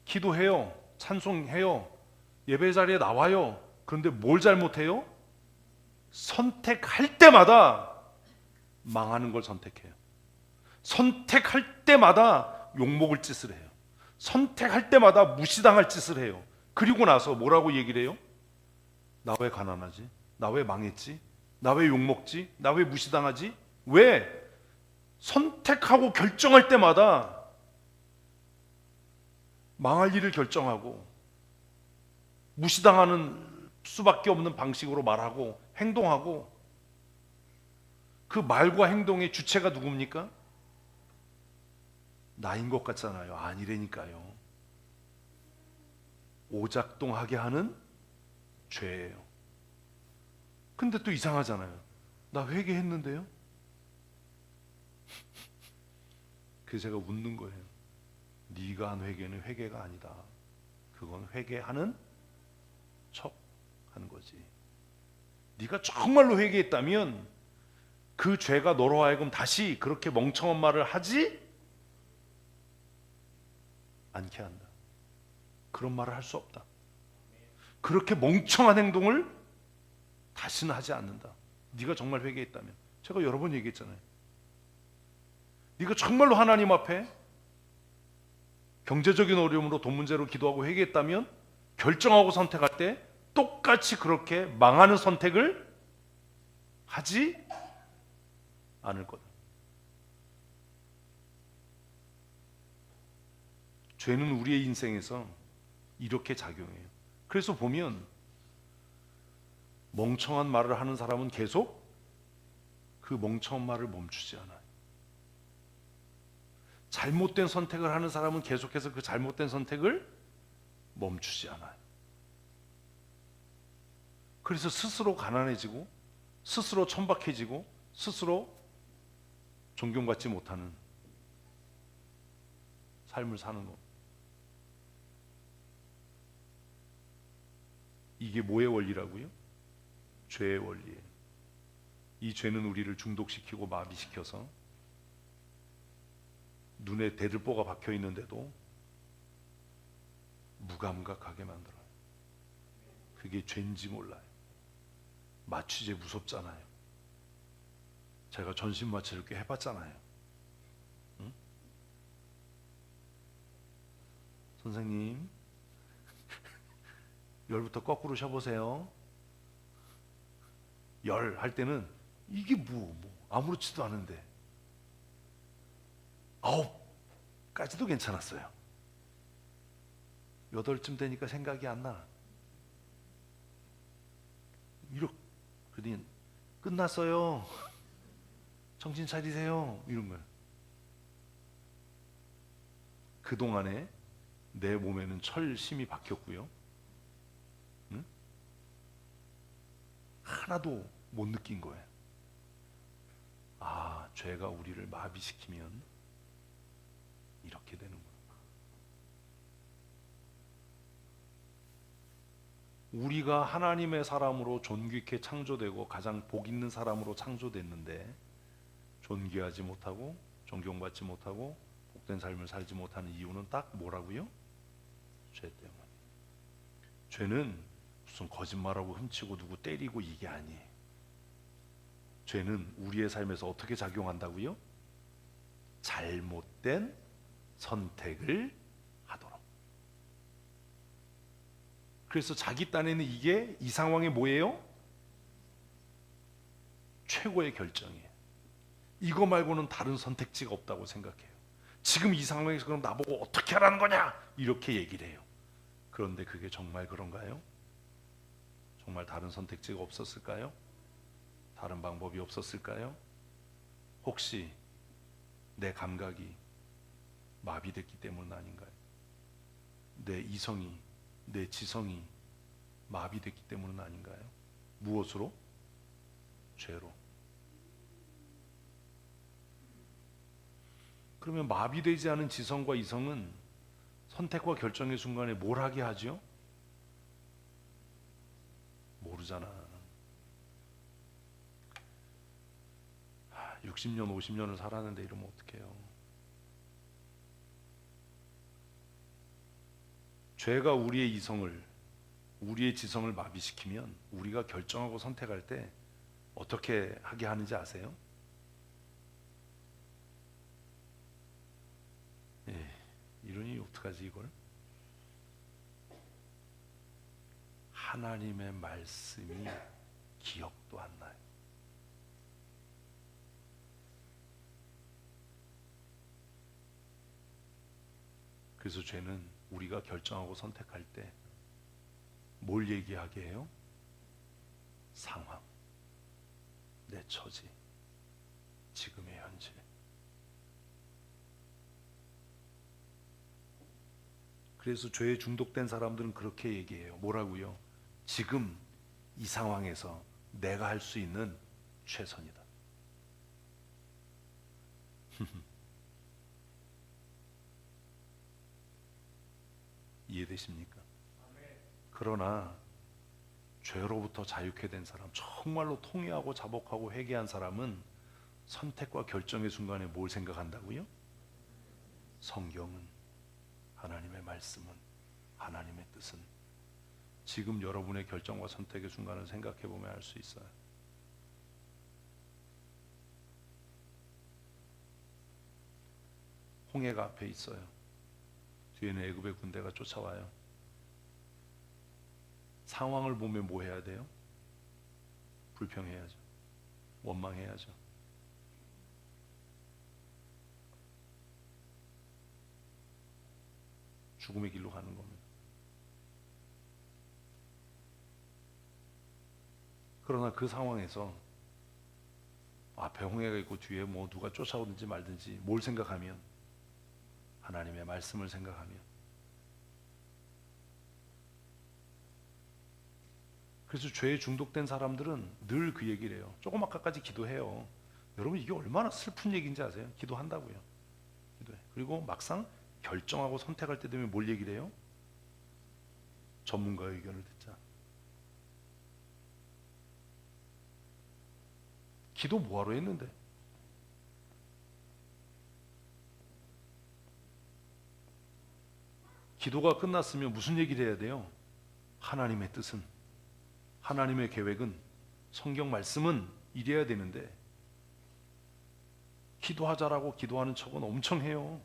기도해요, 찬송해요, 예배 자리에 나와요. 그런데 뭘 잘못해요? 선택할 때마다 망하는 걸 선택해요. 선택할 때마다 욕먹을 짓을 해요. 선택할 때마다 무시당할 짓을 해요. 그리고 나서 뭐라고 얘기를 해요? 나 왜 가난하지? 나 왜 망했지? 나 왜 욕먹지? 나 왜 무시당하지? 왜? 선택하고 결정할 때마다 망할 일을 결정하고 무시당하는 수밖에 없는 방식으로 말하고 행동하고, 그 말과 행동의 주체가 누굽니까? 나인 것 같잖아요. 아니라니까요. 오작동하게 하는 죄예요. 근데 또 이상하잖아요. 나 회개했는데요? 그래서 제가 웃는 거예요. 네가 한 회개는 회개가 아니다. 그건 회개하는 척 하는 거지. 네가 정말로 회개했다면 그 죄가 너로 하여금 다시 그렇게 멍청한 말을 하지 않게 한다. 그런 말을 할 수 없다. 그렇게 멍청한 행동을 다시는 하지 않는다. 네가 정말 회개했다면. 제가 여러 번 얘기했잖아요. 네가 정말로 하나님 앞에 경제적인 어려움으로 돈 문제로 기도하고 회개했다면 결정하고 선택할 때 똑같이 그렇게 망하는 선택을 하지 않을 거다. 죄는 우리의 인생에서 이렇게 작용해요. 그래서 보면 멍청한 말을 하는 사람은 계속 그 멍청한 말을 멈추지 않아요. 잘못된 선택을 하는 사람은 계속해서 그 잘못된 선택을 멈추지 않아요. 그래서 스스로 가난해지고 스스로 천박해지고 스스로 존경받지 못하는 삶을 사는 것. 이게 뭐의 원리라고요? 죄의 원리예요. 이 죄는 우리를 중독시키고 마비시켜서 눈에 대들보가 박혀 있는데도 무감각하게 만들어요. 그게 죄인지 몰라요. 마취제 무섭잖아요. 제가 전신 마취를 꽤 해봤잖아요. 응? 선생님, 열부터 거꾸로 쉬어보세요. 열 할 때는 이게 뭐 아무렇지도 않은데 9까지도 괜찮았어요. 8쯤 되니까 생각이 안 나. 이렇게 그러더니 끝났어요. 정신 차리세요. 이런 거예요. 그동안에 내 몸에는 철심이 박혔고요. 응? 하나도 못 느낀 거예요. 아, 죄가 우리를 마비시키면 이렇게 되는구나. 우리가 하나님의 사람으로 존귀케 창조되고 가장 복 있는 사람으로 창조됐는데 존귀하지 못하고 존경받지 못하고 복된 삶을 살지 못하는 이유는 딱 뭐라고요? 죄 때문에. 죄는 무슨 거짓말하고 훔치고 누구 때리고 이게 아니에요. 죄는 우리의 삶에서 어떻게 작용한다고요? 잘못된 선택을 하도록. 그래서 자기 딴에는 이게 이 상황이 뭐예요? 최고의 결정이에요. 이거 말고는 다른 선택지가 없다고 생각해요. 지금 이 상황에서 그럼 나보고 어떻게 하라는 거냐? 이렇게 얘기를 해요. 그런데 그게 정말 그런가요? 정말 다른 선택지가 없었을까요? 다른 방법이 없었을까요? 혹시 내 감각이 마비됐기 때문 아닌가요? 내 이성이, 내 지성이 마비됐기 때문은 아닌가요? 무엇으로? 죄로. 그러면 마비되지 않은 지성과 이성은 선택과 결정의 순간에 뭘 하게 하죠? 모르잖아. 60년, 50년을 살았는데 이러면 어떡해요? 죄가 우리의 이성을, 우리의 지성을 마비시키면 우리가 결정하고 선택할 때 어떻게 하게 하는지 아세요? 이러니 어떡하지 이걸? 하나님의 말씀이 기억도 안 나요. 그래서 죄는 우리가 결정하고 선택할 때 뭘 얘기하게 해요? 상황, 내 처지, 지금의 현재. 그래서 죄에 중독된 사람들은 그렇게 얘기해요. 뭐라고요? 지금 이 상황에서 내가 할 수 있는 최선이다. 이해되십니까? 그러나 죄로부터 자유케 된 사람, 정말로 통회하고 자복하고 회개한 사람은 선택과 결정의 순간에 뭘 생각한다고요? 성경은, 하나님의 말씀은, 하나님의 뜻은. 지금 여러분의 결정과 선택의 순간을 생각해 보면 알 수 있어요. 홍해가 앞에 있어요. 뒤에는 애굽의 군대가 쫓아와요. 상황을 보면 뭐 해야 돼요? 불평해야죠. 원망해야죠. 죽음의 길로 가는 겁니다. 그러나 그 상황에서 앞에 홍해가 있고 뒤에 뭐 누가 쫓아오든지 말든지 뭘 생각하면? 하나님의 말씀을 생각하면. 그래서 죄에 중독된 사람들은 늘 그 얘기를 해요. 조금 아까까지 기도해요. 여러분 이게 얼마나 슬픈 얘기인지 아세요? 기도한다고요. 기도해. 그리고 막상 결정하고 선택할 때 되면 뭘 얘기를 해요? 전문가의 의견을 듣자. 기도 뭐하러 했는데? 기도가 끝났으면 무슨 얘기를 해야 돼요? 하나님의 뜻은, 하나님의 계획은, 성경 말씀은 이래야 되는데 기도하자라고 기도하는 척은 엄청 해요.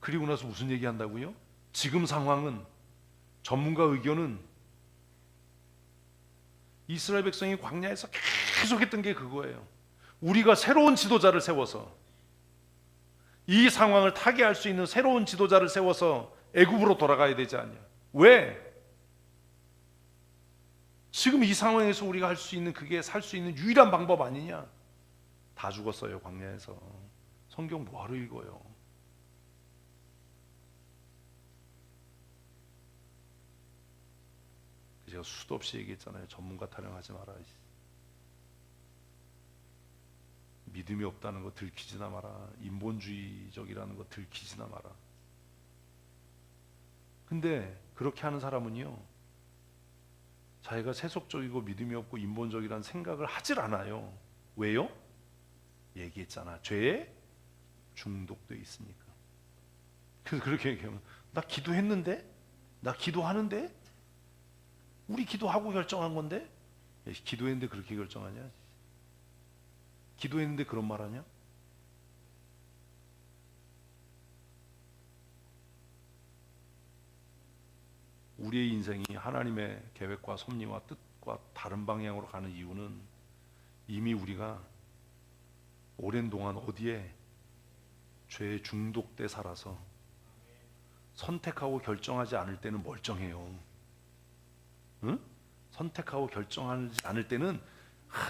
그리고 나서 무슨 얘기 한다고요? 지금 상황은, 전문가 의견은 이스라엘 백성이 광야에서 계속 했던 게 그거예요. 우리가 새로운 지도자를 세워서, 이 상황을 타개할 수 있는 새로운 지도자를 세워서 애굽으로 돌아가야 되지 않냐. 왜? 지금 이 상황에서 우리가 할 수 있는, 그게 살 수 있는 유일한 방법 아니냐. 다 죽었어요, 광야에서. 성경 뭐하러 읽어요? 제가 수도 없이 얘기했잖아요. 전문가 타령하지 마라. 믿음이 없다는 거 들키지나 마라. 인본주의적이라는 거 들키지나 마라. 근데 그렇게 하는 사람은요, 자기가 세속적이고 믿음이 없고 인본적이라는 생각을 하질 않아요. 왜요? 얘기했잖아. 죄에 중독돼 있으니까. 그래서 그렇게 얘기하면, 나 기도했는데? 나 기도하는데? 우리 기도하고 결정한 건데? 기도했는데 그렇게 결정하냐? 기도했는데 그런 말 하냐? 우리의 인생이 하나님의 계획과 섭리와 뜻과 다른 방향으로 가는 이유는 이미 우리가 오랜 동안 어디에 죄에 중독돼 살아서 선택하고 결정하지 않을 때는 멀쩡해요. 응? 선택하고 결정하지 않을 때는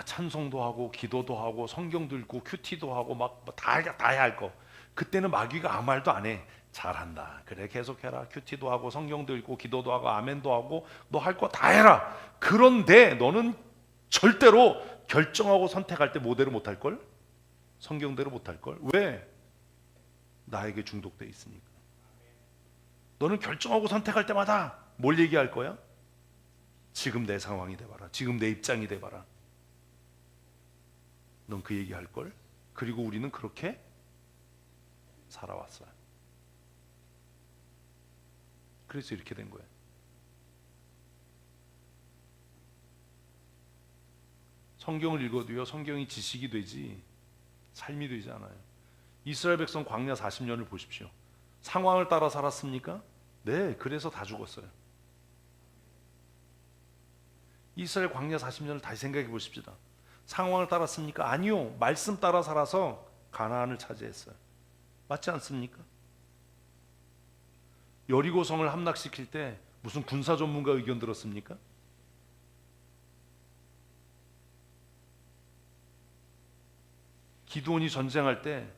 찬송도 하고 기도도 하고 성경도 읽고 큐티도 하고 막 다 해야 할 거. 그때는 마귀가 아무 말도 안 해. 잘한다. 그래, 계속해라. 큐티도 하고 성경도 읽고 기도도 하고 아멘도 하고 너 할 거 다 해라. 그런데 너는 절대로 결정하고 선택할 때 뭐대로 못할 걸? 성경대로 못할 걸. 왜? 나에게 중독돼 있으니까. 너는 결정하고 선택할 때마다 뭘 얘기할 거야? 지금 내 상황이 돼봐라. 지금 내 입장이 돼봐라. 넌 그 얘기할 걸. 그리고 우리는 그렇게 살아왔어요. 그래서 이렇게 된 거예요. 성경을 읽어도요, 성경이 지식이 되지 삶이 되지 않아요. 이스라엘 백성 광야 40년을 보십시오. 상황을 따라 살았습니까? 네, 그래서 다 죽었어요. 이스라엘 광야 40년을 다시 생각해 보십시다. 상황을 따랐습니까? 아니요. 말씀 따라 살아서 가나안을 차지했어요. 맞지 않습니까? 여리고성을 함락시킬 때 무슨 군사 전문가 의견 들었습니까? 기드온이 전쟁할 때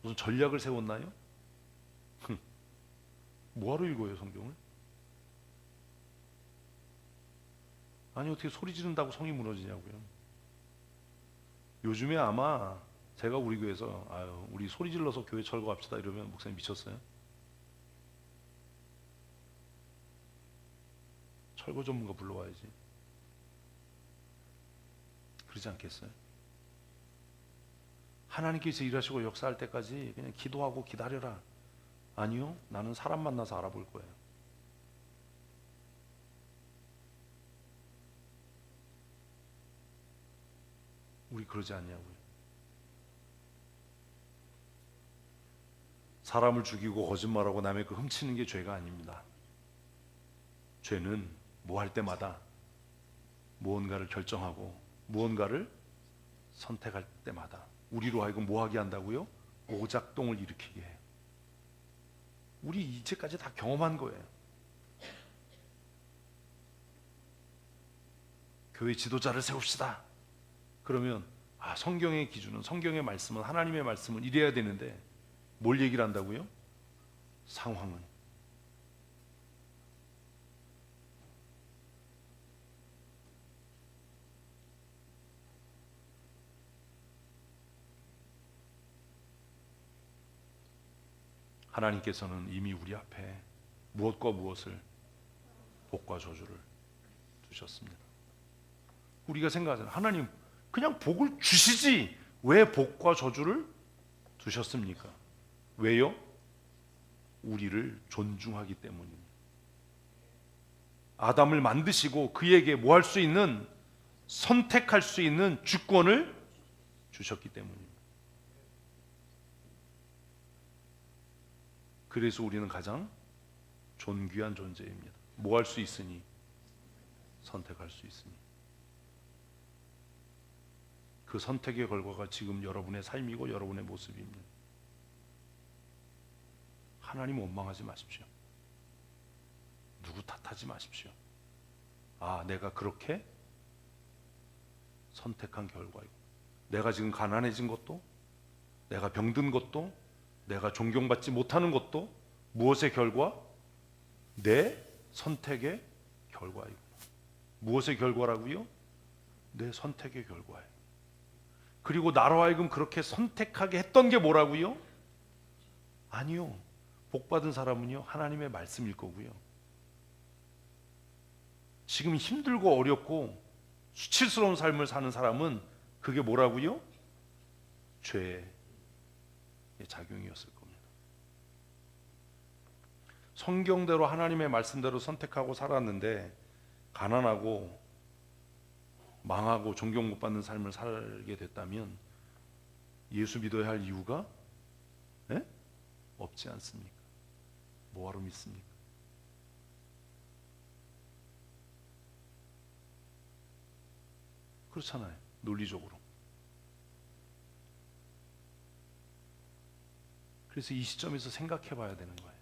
무슨 전략을 세웠나요? 뭐하러 읽어요, 성경을? 아니, 어떻게 소리 지른다고 성이 무너지냐고요. 요즘에 아마 제가 우리 교회에서 우리 소리 질러서 교회 철거합시다 이러면 목사님 미쳤어요? 철거 전문가 불러와야지. 그러지 않겠어요? 하나님께서 일하시고 역사할 때까지 그냥 기도하고 기다려라. 아니요, 나는 사람 만나서 알아볼 거예요. 우리 그러지 않냐고요. 사람을 죽이고 거짓말하고 남의 그 훔치는 게 죄가 아닙니다. 죄는 뭐 할 때마다 무언가를 결정하고 무언가를 선택할 때마다 우리로 하여금 뭐 하게 한다고요? 오작동을 일으키게 해요. 우리 이제까지 다 경험한 거예요. 교회 지도자를 세웁시다. 그러면 성경의 기준은, 성경의 말씀은, 하나님의 말씀은 이래야 되는데 뭘 얘기를 한다고요? 상황은. 하나님께서는 이미 우리 앞에 무엇과 무엇을, 복과 저주를 두셨습니다. 우리가 생각하잖아요. 하나님 그냥 복을 주시지 왜 복과 저주를 두셨습니까? 왜요? 우리를 존중하기 때문입니다. 아담을 만드시고 그에게 뭐 할 수 있는, 선택할 수 있는 주권을 주셨기 때문입니다. 그래서 우리는 가장 존귀한 존재입니다. 뭐 할 수 있으니? 선택할 수 있으니. 그 선택의 결과가 지금 여러분의 삶이고 여러분의 모습입니다. 하나님 원망하지 마십시오. 누구 탓하지 마십시오. 아, 내가 그렇게 선택한 결과이고, 내가 지금 가난해진 것도, 내가 병든 것도, 내가 존경받지 못하는 것도 무엇의 결과? 내 선택의 결과이고. 무엇의 결과라고요? 내 선택의 결과예요. 그리고 나로 하여금 그렇게 선택하게 했던 게 뭐라고요? 아니요. 복받은 사람은요, 하나님의 말씀일 거고요. 지금 힘들고 어렵고 수치스러운 삶을 사는 사람은 그게 뭐라고요? 죄의 작용이었을 겁니다. 성경대로 하나님의 말씀대로 선택하고 살았는데 가난하고 망하고 존경 못 받는 삶을 살게 됐다면 예수 믿어야 할 이유가 없지 않습니까? 뭐하러 믿습니까? 그렇잖아요. 논리적으로. 그래서 이 시점에서 생각해 봐야 되는 거예요.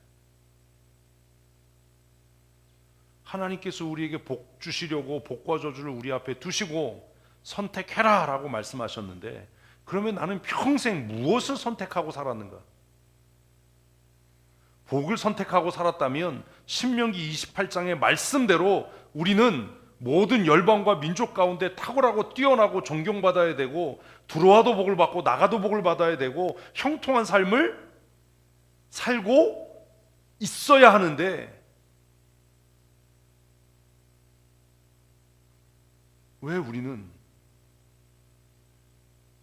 하나님께서 우리에게 복 주시려고 복과 저주를 우리 앞에 두시고 선택해라 라고 말씀하셨는데, 그러면 나는 평생 무엇을 선택하고 살았는가? 복을 선택하고 살았다면 신명기 28장의 말씀대로 우리는 모든 열방과 민족 가운데 탁월하고 뛰어나고 존경받아야 되고, 들어와도 복을 받고 나가도 복을 받아야 되고 형통한 삶을 살고 있어야 하는데, 왜 우리는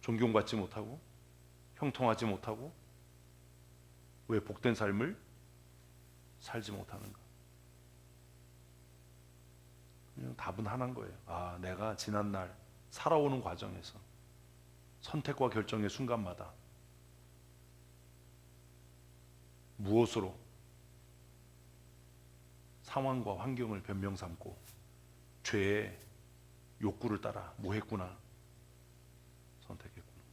존경받지 못하고 형통하지 못하고 왜 복된 삶을 살지 못하는가? 그냥 답은 하나인 거예요. 아, 내가 지난날 살아오는 과정에서 선택과 결정의 순간마다 무엇으로 상황과 환경을 변명 삼고 죄의 욕구를 따라 뭐 했구나? 선택했구나.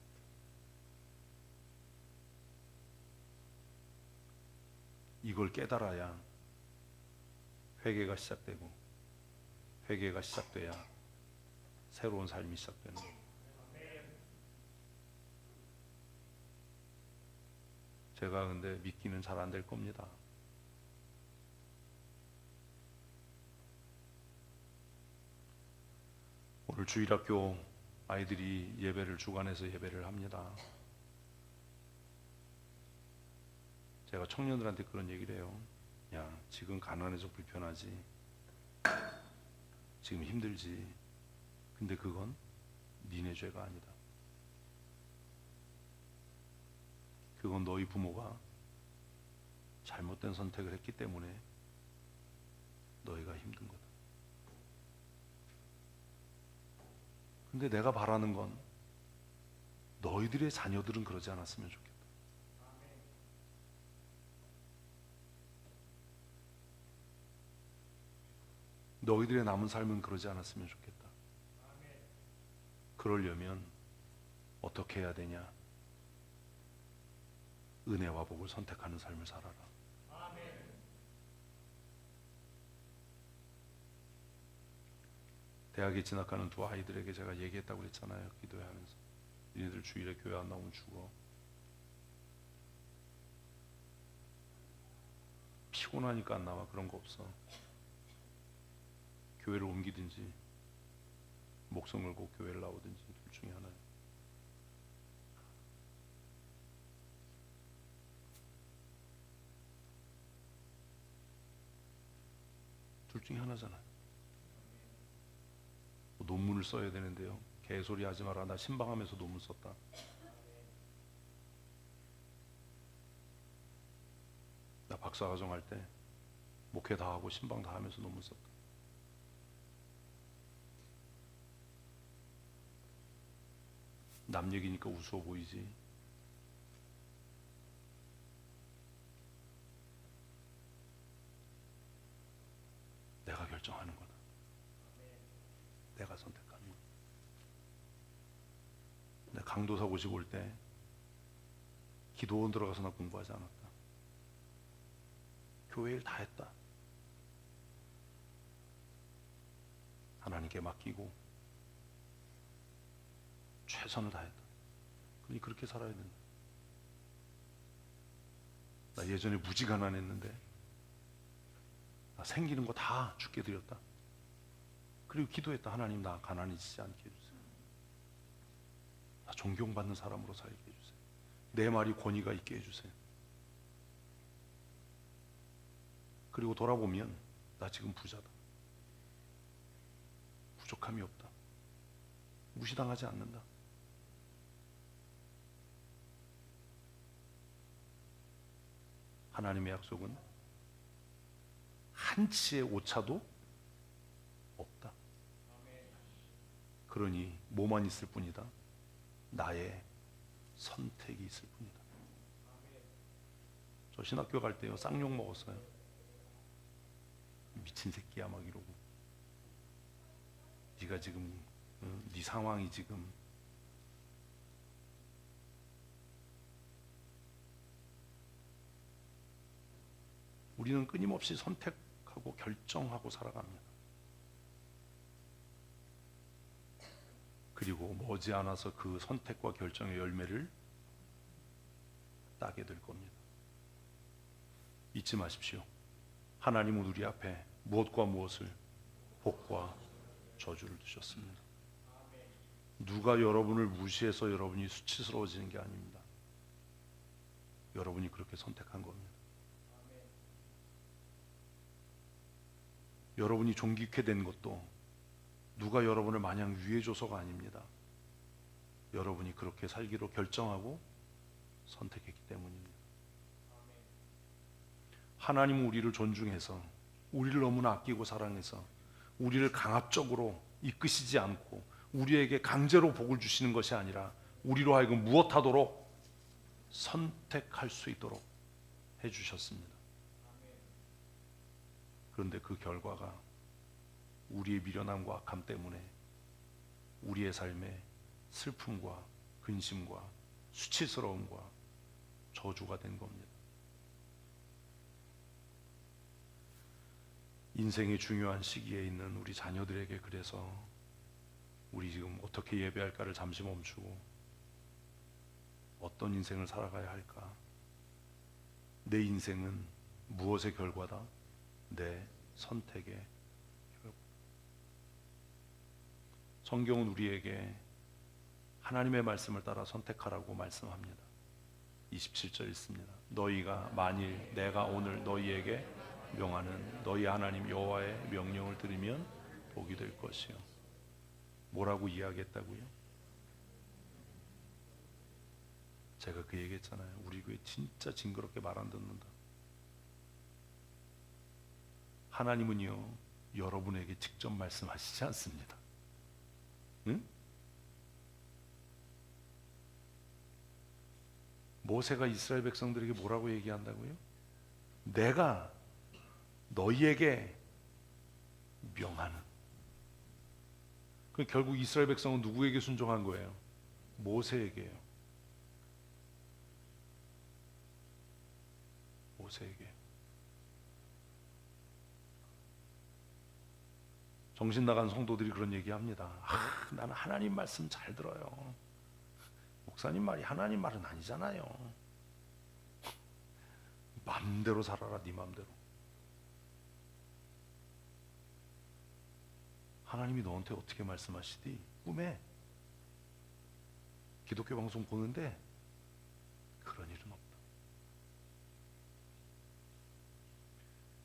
이걸 깨달아야 회개가 시작되고, 회개가 시작돼야 새로운 삶이 시작되는 거예요. 제가 근데 믿기는 잘 안 될 겁니다. 오늘 주일학교 아이들이 예배를 주관해서 예배를 합니다. 제가 청년들한테 그런 얘기를 해요. 야, 지금 가난해서 불편하지, 지금 힘들지, 근데 그건 니네 죄가 아니다. 그건 너희 부모가 잘못된 선택을 했기 때문에 너희가 힘든 거다. 근데 내가 바라는 건 너희들의 자녀들은 그러지 않았으면 좋겠다. 너희들의 남은 삶은 그러지 않았으면 좋겠다. 그러려면 어떻게 해야 되냐? 은혜와 복을 선택하는 삶을 살아라. 대학에 진학하는 두 아이들에게 제가 얘기했다고 그랬잖아요. 기도하면서. 니네들 주일에 교회 안 나오면 죽어. 피곤하니까 안 나와. 그런 거 없어. 교회를 옮기든지 목숨 걸고 교회를 나오든지 둘 중에 하나예요. 둘 중에 하나잖아요. 논문을 써야 되는데요. 개소리 하지 마라. 나 신방하면서 논문 썼다. 나 박사과정 할 때 목회 다 하고 신방 다 하면서 논문 썼다. 남 얘기니까 우스워 보이지. 내가 결정하는 거다. 내가 선택하는 거다. 강도사 고시고 올 때 기도원 들어가서 나 공부하지 않았다. 교회 일 다 했다. 하나님께 맡기고 최선을 다했다. 그러니 그렇게 살아야 된다. 나 예전에 무지 가난했는데 나 생기는 거 다 주께 드렸다. 그리고 기도했다. 하나님, 나 가난해지지 않게 해주세요. 나 존경받는 사람으로 살게 해주세요. 내 말이 권위가 있게 해주세요. 그리고 돌아보면 나 지금 부자다. 부족함이 없다. 무시당하지 않는다. 하나님의 약속은 한치의 오차도 없다. 그러니 뭐만 있을 뿐이다. 나의 선택이 있을 뿐이다. 저 신학교 갈 때요, 쌍욕 먹었어요. 미친 새끼야 막 이러고. 네가 지금 네 상황이 지금 우리는 끊임없이 선택하고 결정하고 살아갑니다. 그리고 머지않아서 그 선택과 결정의 열매를 따게 될 겁니다. 잊지 마십시오. 하나님은 우리 앞에 무엇과 무엇을, 복과 저주를 두셨습니다. 누가 여러분을 무시해서 여러분이 수치스러워지는 게 아닙니다. 여러분이 그렇게 선택한 겁니다. 여러분이 존귀케 된 것도 누가 여러분을 마냥 위해줘서가 아닙니다. 여러분이 그렇게 살기로 결정하고 선택했기 때문입니다. 하나님은 우리를 존중해서, 우리를 너무나 아끼고 사랑해서 우리를 강압적으로 이끄시지 않고 우리에게 강제로 복을 주시는 것이 아니라 우리로 하여금 무엇하도록 선택할 수 있도록 해주셨습니다. 그런데 그 결과가 우리의 미련함과 악함 때문에 우리의 삶에 슬픔과 근심과 수치스러움과 저주가 된 겁니다. 인생의 중요한 시기에 있는 우리 자녀들에게 그래서 우리 지금 어떻게 예배할까를 잠시 멈추고 어떤 인생을 살아가야 할까? 내 인생은 무엇의 결과다? 내 선택의 결과. 성경은 우리에게 하나님의 말씀을 따라 선택하라고 말씀합니다. 27절 있습니다. 너희가 만일 내가 오늘 너희에게 명하는 너희 하나님 여호와의 명령을 들으면 복이 될 것이요. 뭐라고 이야기했다고요? 제가 그 얘기했잖아요. 우리 교회 진짜 징그럽게 말 안 듣는다. 하나님은요, 여러분에게 직접 말씀하시지 않습니다. 응? 모세가 이스라엘 백성들에게 뭐라고 얘기한다고요? 내가 너희에게 명하는. 그 결국 이스라엘 백성은 누구에게 순종한 거예요? 모세에게요. 모세에게. 정신 나간 성도들이 그런 얘기합니다. 나는 하나님 말씀 잘 들어요. 목사님 말이 하나님 말은 아니잖아요. 맘대로 살아라, 네 맘대로. 하나님이 너한테 어떻게 말씀하시디? 꿈에. 기독교 방송 보는데 그런 일은 없다.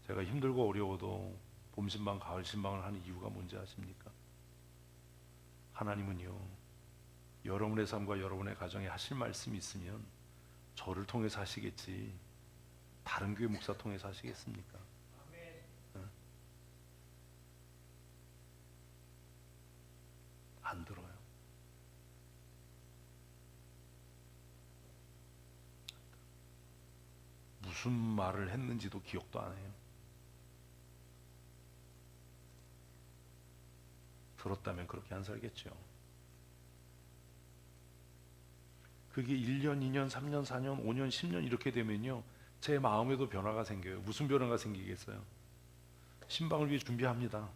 제가 힘들고 어려워도 봄신방, 가을신방을 하는 이유가 뭔지 아십니까? 하나님은요, 여러분의 삶과 여러분의 가정에 하실 말씀이 있으면 저를 통해서 하시겠지 다른 교회 목사 통해서 하시겠습니까? 안 들어요. 무슨 말을 했는지도 기억도 안 해요. 들었다면 그렇게 안 살겠죠. 그게 1년, 2년, 3년, 4년, 5년, 10년 이렇게 되면요, 제 마음에도 변화가 생겨요. 무슨 변화가 생기겠어요? 신방을 위해 준비합니다.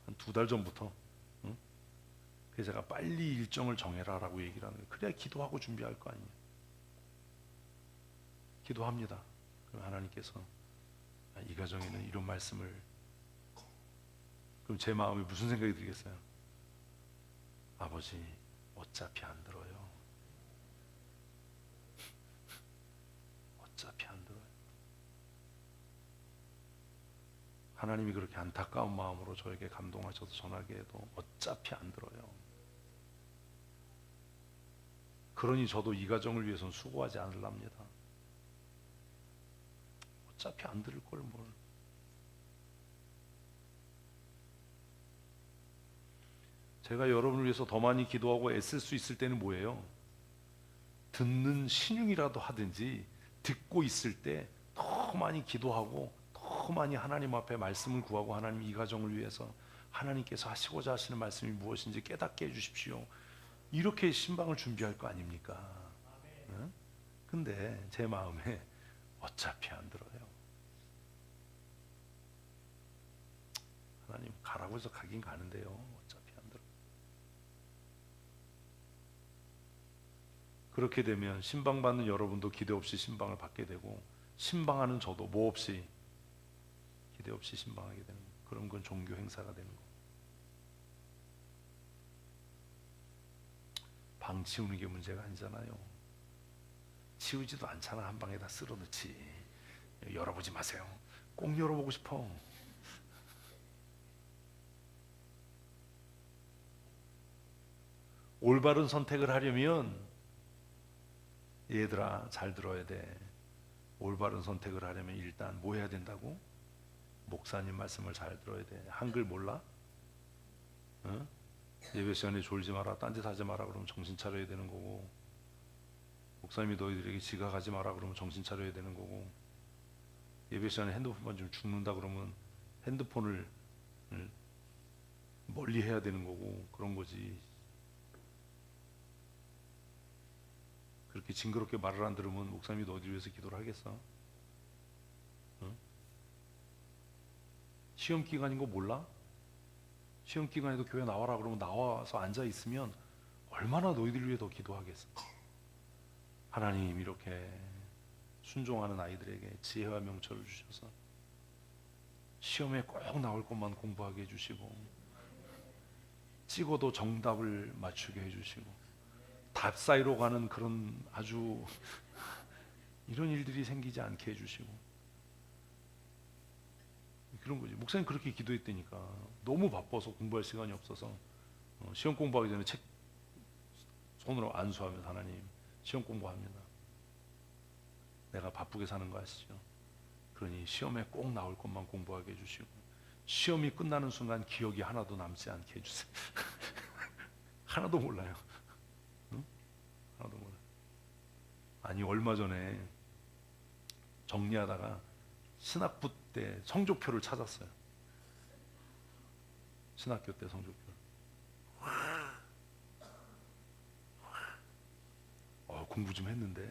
한 2달 전부터. 응? 그래서 제가 빨리 일정을 정해라라고 얘기를 하는 거예요. 그래야 기도하고 준비할 거 아니에요. 기도합니다. 그럼 하나님께서 이 가정에는 이런 말씀을, 그럼 제 마음에 무슨 생각이 들겠어요? 아버지, 어차피 안 들어요. 어차피 안 들어요. 하나님이 그렇게 안타까운 마음으로 저에게 감동하셔서 전하게 해도 어차피 안 들어요. 그러니 저도 이 가정을 위해서는 수고하지 않으랍니다. 어차피 안 들을 걸 뭘. 제가 여러분을 위해서 더 많이 기도하고 애쓸 수 있을 때는 뭐예요? 듣는 신용이라도 하든지 듣고 있을 때 더 많이 기도하고 더 많이 하나님 앞에 말씀을 구하고, 하나님 이 가정을 위해서 하나님께서 하시고자 하시는 말씀이 무엇인지 깨닫게 해주십시오. 이렇게 신방을 준비할 거 아닙니까? 응? 근데 제 마음에 어차피 안 들어요. 하나님 가라고 해서 가긴 가는데요, 어차피 안 들어요. 그렇게 되면 신방받는 여러분도 기대 없이 신방을 받게 되고, 신방하는 저도 뭐 없이, 기대 없이 신방하게 되는 거예요. 그럼 그건 종교 행사가 되는 거예요. 방 치우는 게 문제가 아니잖아요. 치우지도 않잖아. 한 방에다 쓸어넣지. 열어보지 마세요. 꼭 열어보고 싶어. 올바른 선택을 하려면, 얘들아 잘 들어야 돼. 올바른 선택을 하려면 일단 뭐 해야 된다고? 목사님 말씀을 잘 들어야 돼. 한글 몰라? 어? 예배 시간에 졸지 마라, 딴짓 하지 마라 그러면 정신 차려야 되는 거고, 목사님이 너희들에게 지각하지 마라 그러면 정신 차려야 되는 거고, 예배 시간에 핸드폰만 좀 죽는다 그러면 핸드폰을 멀리 해야 되는 거고, 그런 거지. 그렇게 징그럽게 말을 안 들으면 목사님이 너희들 위해서 기도를 하겠어? 응? 시험 기간인 거 몰라? 시험 기간에도 교회 나와라 그러면 나와서 앉아 있으면 얼마나 너희들 위해 더 기도하겠어. 하나님 이렇게 순종하는 아이들에게 지혜와 명철을 주셔서 시험에 꼭 나올 것만 공부하게 해주시고, 찍어도 정답을 맞추게 해주시고, 답 사이로 가는 그런 아주 이런 일들이 생기지 않게 해주시고, 그런 거지. 목사님 그렇게 기도했다니까. 너무 바빠서 공부할 시간이 없어서 시험 공부하기 전에 책 손으로 안수하면서, 하나님 시험 공부합니다. 내가 바쁘게 사는 거 아시죠? 그러니 시험에 꼭 나올 것만 공부하게 해주시고, 시험이 끝나는 순간 기억이 하나도 남지 않게 해주세요. 하나도 몰라요. 응? 하나도 몰라요. 아니 얼마 전에 정리하다가 신학부 때 성적표를 찾았어요. 신학교 때 성적표. 공부 좀 했는데,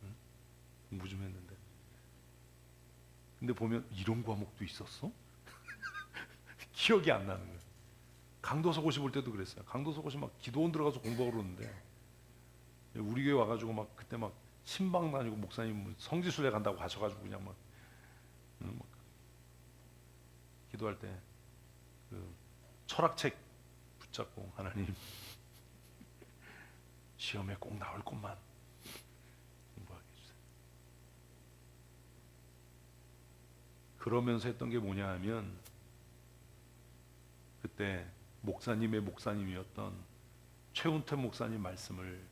응? 공부 좀 했는데. 근데 보면 이런 과목도 있었어? 기억이 안 나는 거예요. 강도서고시 볼 때도 그랬어요. 강도서고시 막 기도원 들어가서 공부하고 그러는데, 우리 교회 와가지고 막 그때 막 신방 다니고 목사님 성지순례 간다고 하셔가지고 그냥 막, 막 기도할 때 그 철학책 붙잡고, 하나님 시험에 꼭 나올 것만 공부하게 해주세요. 그러면서 했던 게 뭐냐 하면, 그때 목사님의 목사님이었던 최운태 목사님 말씀을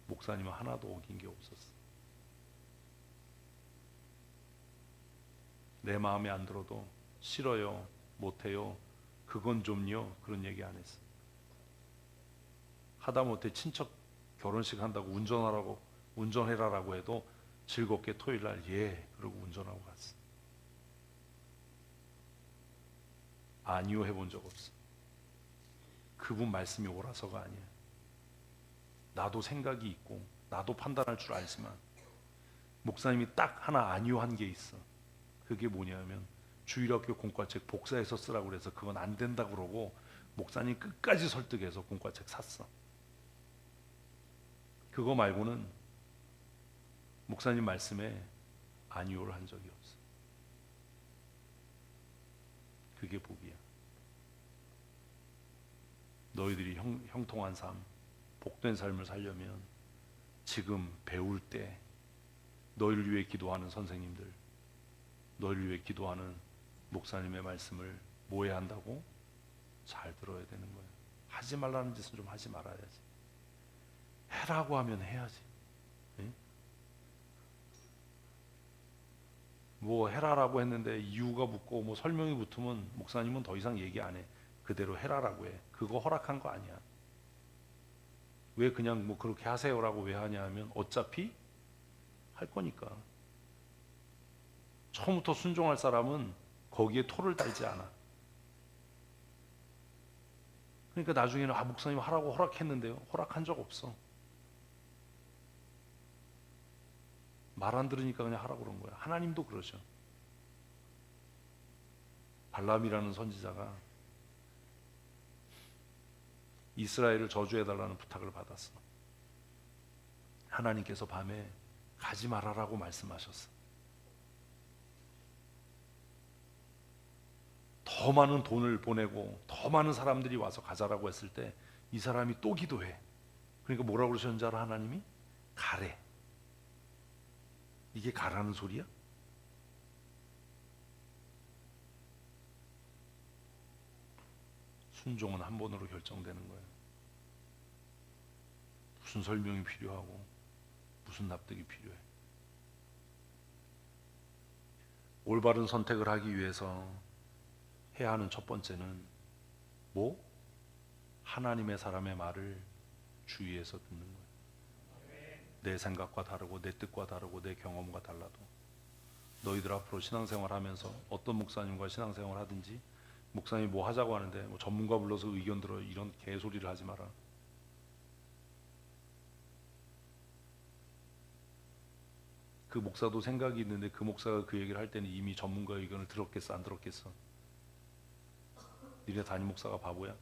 목사님은 하나도 어긴 게 없었어. 내 마음에 안 들어도 싫어요, 못해요, 그건 좀요, 그런 얘기 안 했어. 하다못해 친척 결혼식 한다고 운전해라라고 해도 즐겁게 토요일 날 예 그러고 운전하고 갔어. 아니요 해본 적 없어. 그분 말씀이 옳아서가 아니야. 나도 생각이 있고 나도 판단할 줄 알지만 목사님이 딱 하나 안요한 게 있어. 그게 뭐냐면 주일학교 공과책 복사해서 쓰라고 그래서 그건 안 된다 그러고 목사님 끝까지 설득해서 공과책 샀어. 그거 말고는 목사님 말씀에 안요를 한 적이 없어. 그게 복이야. 너희들이 형통한 삶, 복된 삶을 살려면 지금 배울 때 너희를 위해 기도하는 선생님들, 너희를 위해 기도하는 목사님의 말씀을 뭐 해야 한다고? 잘 들어야 되는 거야. 하지 말라는 짓은 좀 하지 말아야지. 해라고 하면 해야지. 응? 뭐 해라라고 했는데 이유가 붙고 뭐 설명이 붙으면 목사님은 더 이상 얘기 안 해. 그대로 해라라고 해. 그거 허락한 거 아니야. 왜 그냥 뭐 그렇게 하세요라고 왜 하냐 하면 어차피 할 거니까. 처음부터 순종할 사람은 거기에 토를 달지 않아. 그러니까 나중에는 목사님 하라고 허락했는데요. 허락한 적 없어. 말 안 들으니까 그냥 하라고 그런 거야. 하나님도 그러셔. 발람이라는 선지자가 이스라엘을 저주해달라는 부탁을 받았어. 하나님께서 밤에 가지 말아라고 말씀하셨어. 더 많은 돈을 보내고 더 많은 사람들이 와서 가자라고 했을 때 이 사람이 또 기도해. 그러니까 뭐라고 그러셨는지 알아? 하나님이 가래. 이게 가라는 소리야? 순종은 한 번으로 결정되는 거예요. 무슨 설명이 필요하고 무슨 납득이 필요해. 올바른 선택을 하기 위해서 해야 하는 첫 번째는 뭐? 하나님의 사람의 말을 주의해서 듣는 거예요. 내 생각과 다르고 내 뜻과 다르고 내 경험과 달라도 너희들 앞으로 신앙생활 하면서 어떤 목사님과 신앙생활 하든지 목사님이 뭐 하자고 하는데 뭐 전문가 불러서 의견 들어 이런 개소리를 하지 마라. 그 목사도 생각이 있는데 그 목사가 그 얘기를 할 때는 이미 전문가 의견을 들었겠어 안 들었겠어? 니네 담임 목사가 바보야?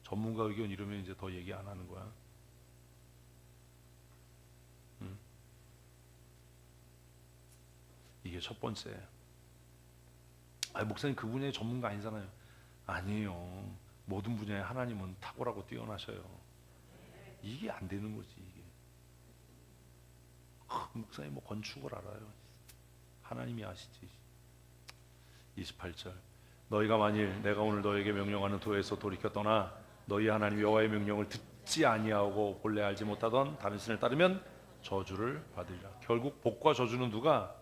전문가 의견 이러면 이제 더 얘기 안 하는 거야. 응? 이게 첫 번째. 목사님 그 분야의 전문가 아니잖아요. 아니에요. 모든 분야에 하나님은 탁월하고 뛰어나셔요. 이게 안 되는 거지 이게. 목사님 뭐 건축을 알아요. 하나님이 아시지. 28절. 너희가 만일 내가 오늘 너에게 명령하는 도에서 돌이켜 떠나 너희 하나님 여호와의 명령을 듣지 아니하고 본래 알지 못하던 다른 신을 따르면 저주를 받으리라. 결국 복과 저주는 누가?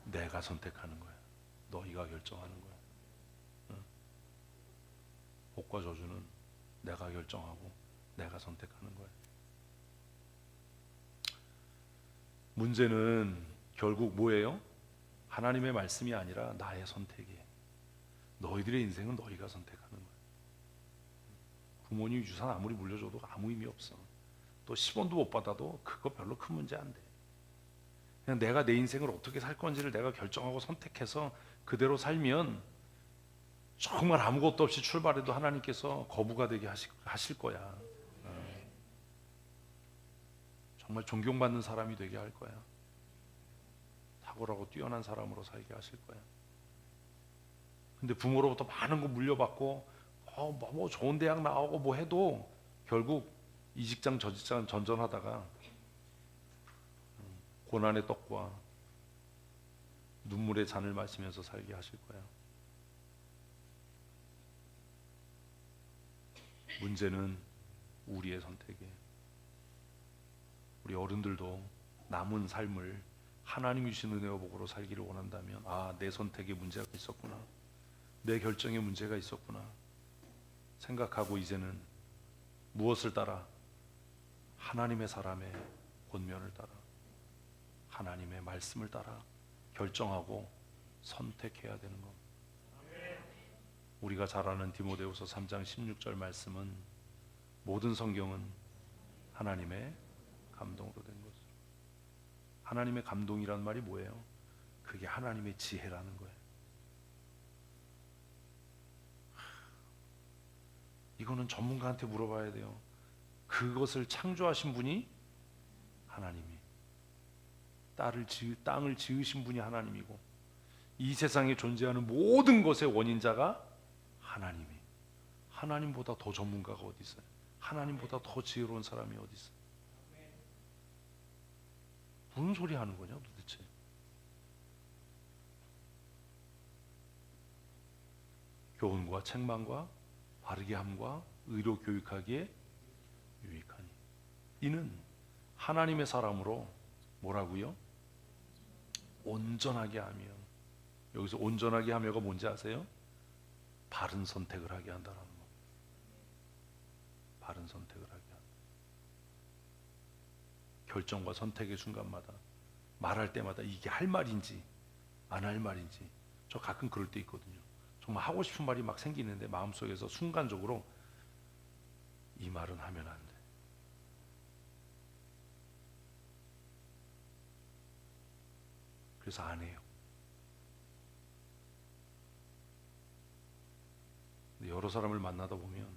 내가 선택하는 거야. 너희가 결정하는 거야. 응? 복과 저주는 내가 결정하고 내가 선택하는 거야. 문제는 결국 뭐예요? 하나님의 말씀이 아니라 나의 선택이에요. 너희들의 인생은 너희가 선택하는 거야. 부모님 유산 아무리 물려줘도 아무 의미 없어. 또 10원도 못 받아도 그거 별로 큰 문제 안 돼. 그냥 내가 내 인생을 어떻게 살 건지를 내가 결정하고 선택해서 그대로 살면 정말 아무것도 없이 출발해도 하나님께서 거부가 되게 하실 거야. 정말 존경받는 사람이 되게 할 거야. 탁월하고 뛰어난 사람으로 살게 하실 거야. 근데 부모로부터 많은 거 물려받고 뭐 좋은 대학 나오고 뭐 해도 결국 이 직장 저 직장 전전하다가 고난의 떡과 눈물의 잔을 마시면서 살게 하실 거야. 문제는 우리의 선택이에요. 우리 어른들도 남은 삶을 하나님 주신 은혜와 복으로 살기를 원한다면 내 선택에 문제가 있었구나. 내 결정에 문제가 있었구나. 생각하고 이제는 무엇을 따라? 하나님의 사람의 권면을 따라 하나님의 말씀을 따라 결정하고 선택해야 되는 겁니다. 우리가 잘 아는 디모데후서 3장 16절 말씀은 모든 성경은 하나님의 감동으로 된 것으로. 하나님의 감동이란 말이 뭐예요? 그게 하나님의 지혜라는 거예요. 이거는 전문가한테 물어봐야 돼요. 그것을 창조하신 분이 하나님이, 땅을 지으신 분이 하나님이고, 이 세상에 존재하는 모든 것의 원인자가 하나님이. 하나님보다 더 전문가가 어디 있어요? 하나님보다 더 지혜로운 사람이 어디 있어요? 무슨 소리 하는 거냐 도대체? 교훈과 책망과 바르게 함과 의로 교육하기에 유익하니, 이는 하나님의 사람으로 뭐라고요? 온전하게 하며. 여기서 온전하게 하며가 뭔지 아세요? 바른 선택을 하게 한다는 거. 바른 선택을 하게 한다. 결정과 선택의 순간마다, 말할 때마다 이게 할 말인지 안 할 말인지. 저 가끔 그럴 때 있거든요. 정말 하고 싶은 말이 막 생기는데 마음속에서 순간적으로 이 말은 하면 안 돼. 그래서 안 해요. 근데 여러 사람을 만나다 보면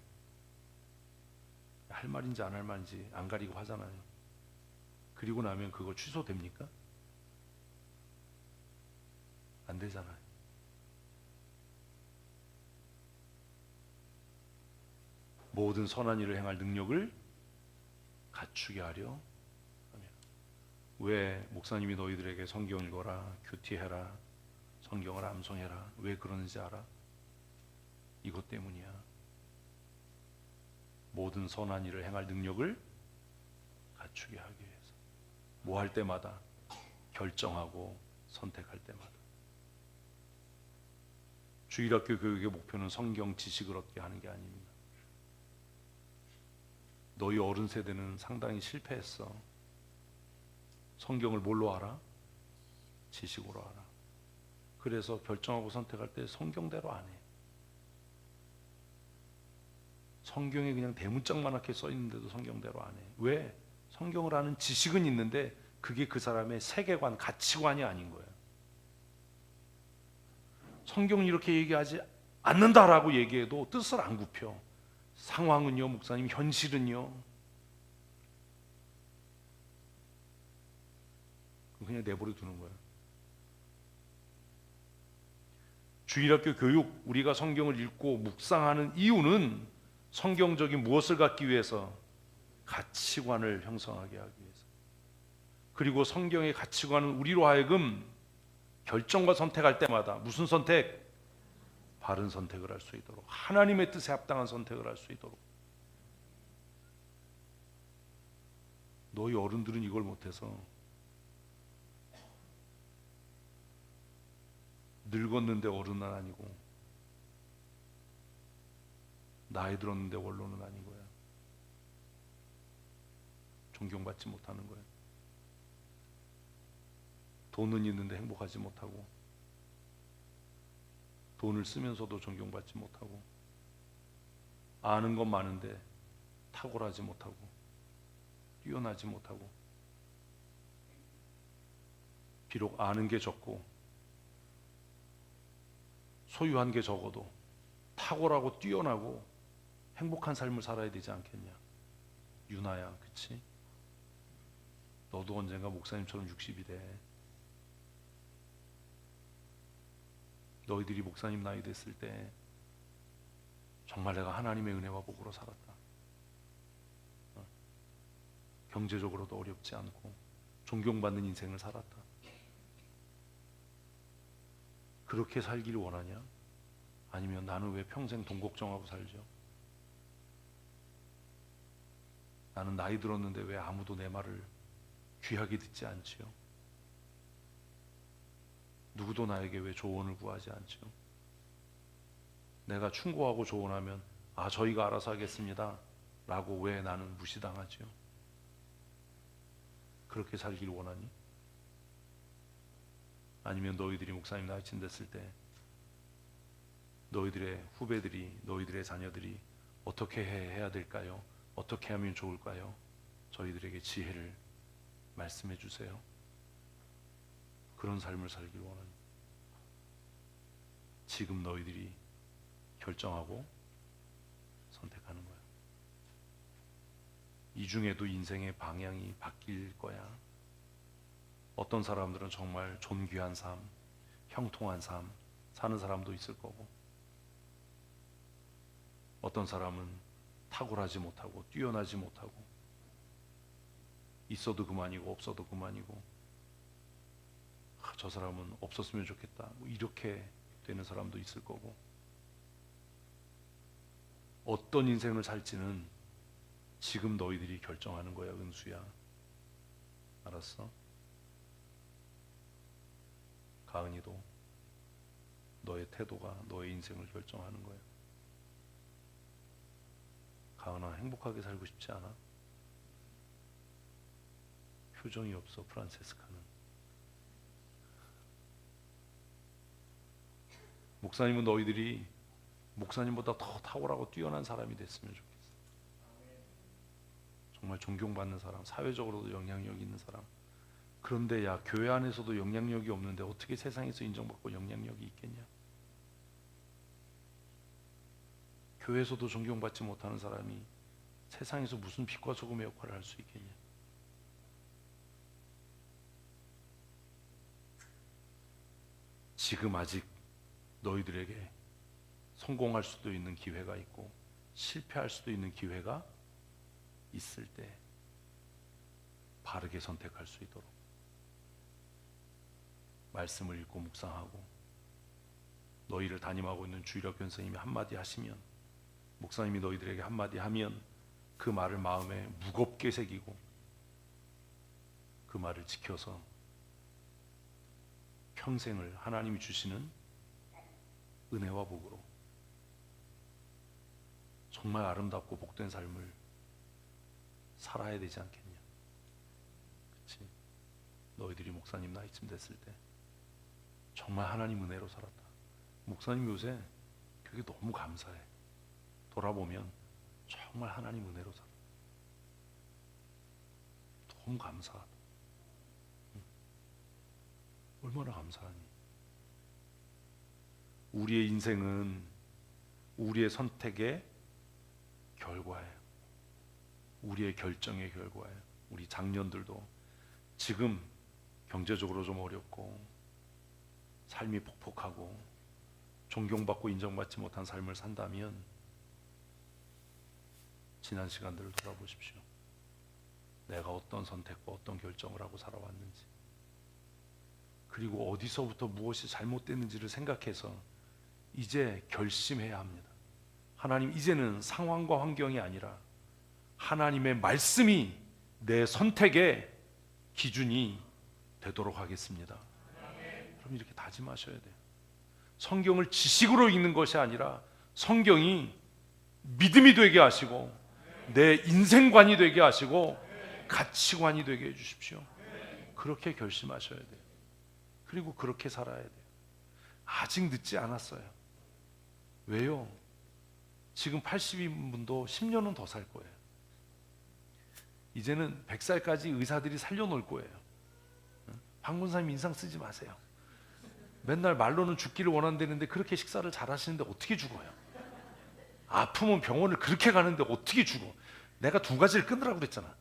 할 말인지 안 할 말인지 안 가리고 하잖아요. 그리고 나면 그거 취소됩니까? 안 되잖아요. 모든 선한 일을 행할 능력을 갖추게 하려 하며. 왜 목사님이 너희들에게 성경 읽어라, 큐티해라, 성경을 암송해라, 왜 그러는지 알아? 이것 때문이야. 모든 선한 일을 행할 능력을 갖추게 하기 위해서. 뭐 할 때마다, 결정하고 선택할 때마다. 주일학교 교육의 목표는 성경 지식을 얻게 하는 게 아닙니다. 너희 어른 세대는 상당히 실패했어. 성경을 뭘로 알아? 지식으로 알아. 그래서 결정하고 선택할 때 성경대로 안 해. 성경에 그냥 대문짝만하게 써 있는데도 성경대로 안 해. 왜? 성경을 아는 지식은 있는데 그게 그 사람의 세계관, 가치관이 아닌 거예요. 성경은 이렇게 얘기하지 않는다라고 얘기해도 뜻을 안 굽혀. 상황은요, 목사님, 현실은요. 그냥 내버려 두는 거예요. 주일학교 교육, 우리가 성경을 읽고 묵상하는 이유는 성경적인 무엇을 갖기 위해서? 가치관을 형성하게 하기 위해서. 그리고 성경의 가치관은 우리로 하여금 결정과 선택할 때마다 무슨 선택? 바른 선택을 할 수 있도록, 하나님의 뜻에 합당한 선택을 할 수 있도록. 너희 어른들은 이걸 못해서 늙었는데 어른은 아니고 나이 들었는데 원로는 아닌 거야. 존경받지 못하는 거야. 돈은 있는데 행복하지 못하고, 돈을 쓰면서도 존경받지 못하고, 아는 건 많은데 탁월하지 못하고, 뛰어나지 못하고, 비록 아는 게 적고 소유한 게 적어도 탁월하고 뛰어나고 행복한 삶을 살아야 되지 않겠냐. 유나야, 그치? 너도 언젠가 목사님처럼 60이 돼. 너희들이 목사님 나이 됐을 때 정말 내가 하나님의 은혜와 복으로 살았다. 경제적으로도 어렵지 않고 존경받는 인생을 살았다. 그렇게 살기를 원하냐? 아니면 나는 왜 평생 돈 걱정하고 살죠? 나는 나이 들었는데 왜 아무도 내 말을 귀하게 듣지 않지요? 누구도 나에게 왜 조언을 구하지 않지요? 내가 충고하고 조언하면 저희가 알아서 하겠습니다 라고 왜 나는 무시당하지요? 그렇게 살길 원하니? 아니면 너희들이 목사님 나이쯤 됐을 때 너희들의 후배들이, 너희들의 자녀들이 어떻게 해야 될까요? 어떻게 하면 좋을까요? 저희들에게 지혜를 말씀해 주세요. 그런 삶을 살길 원합니다. 지금 너희들이 결정하고 선택하는 거야. 이 중에도 인생의 방향이 바뀔 거야. 어떤 사람들은 정말 존귀한 삶, 형통한 삶 사는 사람도 있을 거고, 어떤 사람은 탁월하지 못하고 뛰어나지 못하고 있어도 그만이고 없어도 그만이고, 저 사람은 없었으면 좋겠다, 뭐 이렇게 되는 사람도 있을 거고, 어떤 인생을 살지는 지금 너희들이 결정하는 거야. 은수야, 알았어? 가은이도 너의 태도가 너의 인생을 결정하는 거야. 가은아, 행복하게 살고 싶지 않아? 표정이 없어. 프란체스카는. 목사님은 너희들이 목사님보다 더 탁월하고 뛰어난 사람이 됐으면 좋겠어. 정말 존경받는 사람, 사회적으로도 영향력 있는 사람. 그런데 야, 교회 안에서도 영향력이 없는데 어떻게 세상에서 인정받고 영향력이 있겠냐? 교회에서도 존경받지 못하는 사람이 세상에서 무슨 빛과 소금의 역할을 할 수 있겠냐? 지금 아직 너희들에게 성공할 수도 있는 기회가 있고 실패할 수도 있는 기회가 있을 때 바르게 선택할 수 있도록 말씀을 읽고 묵상하고, 너희를 담임하고 있는 주일학 권사님이 한마디 하시면, 목사님이 너희들에게 한마디 하면 그 말을 마음에 무겁게 새기고 그 말을 지켜서 평생을 하나님이 주시는 은혜와 복으로 정말 아름답고 복된 삶을 살아야 되지 않겠냐? 그치? 너희들이 목사님 나이쯤 됐을 때 정말 하나님 은혜로 살았다. 목사님 요새 그게 너무 감사해. 돌아보면 정말 하나님 은혜로 살았다. 너무 감사하다. 얼마나 감사하니? 우리의 인생은 우리의 선택의 결과예요. 우리의 결정의 결과예요. 우리 장년들도 지금 경제적으로 좀 어렵고 삶이 폭폭하고 존경받고 인정받지 못한 삶을 산다면 지난 시간들을 돌아보십시오. 내가 어떤 선택과 어떤 결정을 하고 살아왔는지, 그리고 어디서부터 무엇이 잘못됐는지를 생각해서 이제 결심해야 합니다. 하나님, 이제는 상황과 환경이 아니라 하나님의 말씀이 내 선택의 기준이 되도록 하겠습니다. 그럼 이렇게 다짐하셔야 돼요. 성경을 지식으로 읽는 것이 아니라 성경이 믿음이 되게 하시고 내 인생관이 되게 하시고 가치관이 되게 해주십시오. 그렇게 결심하셔야 돼요. 그리고 그렇게 살아야 돼요. 아직 늦지 않았어요. 왜요? 지금 80인 분도 10년은 더 살 거예요. 이제는 100살까지 의사들이 살려놓을 거예요. 박문사님 인상 쓰지 마세요. 맨날 말로는 죽기를 원한다는데 그렇게 식사를 잘 하시는데 어떻게 죽어요? 아프면 병원을 그렇게 가는데 어떻게 죽어? 내가 두 가지를 끊으라고 그랬잖아.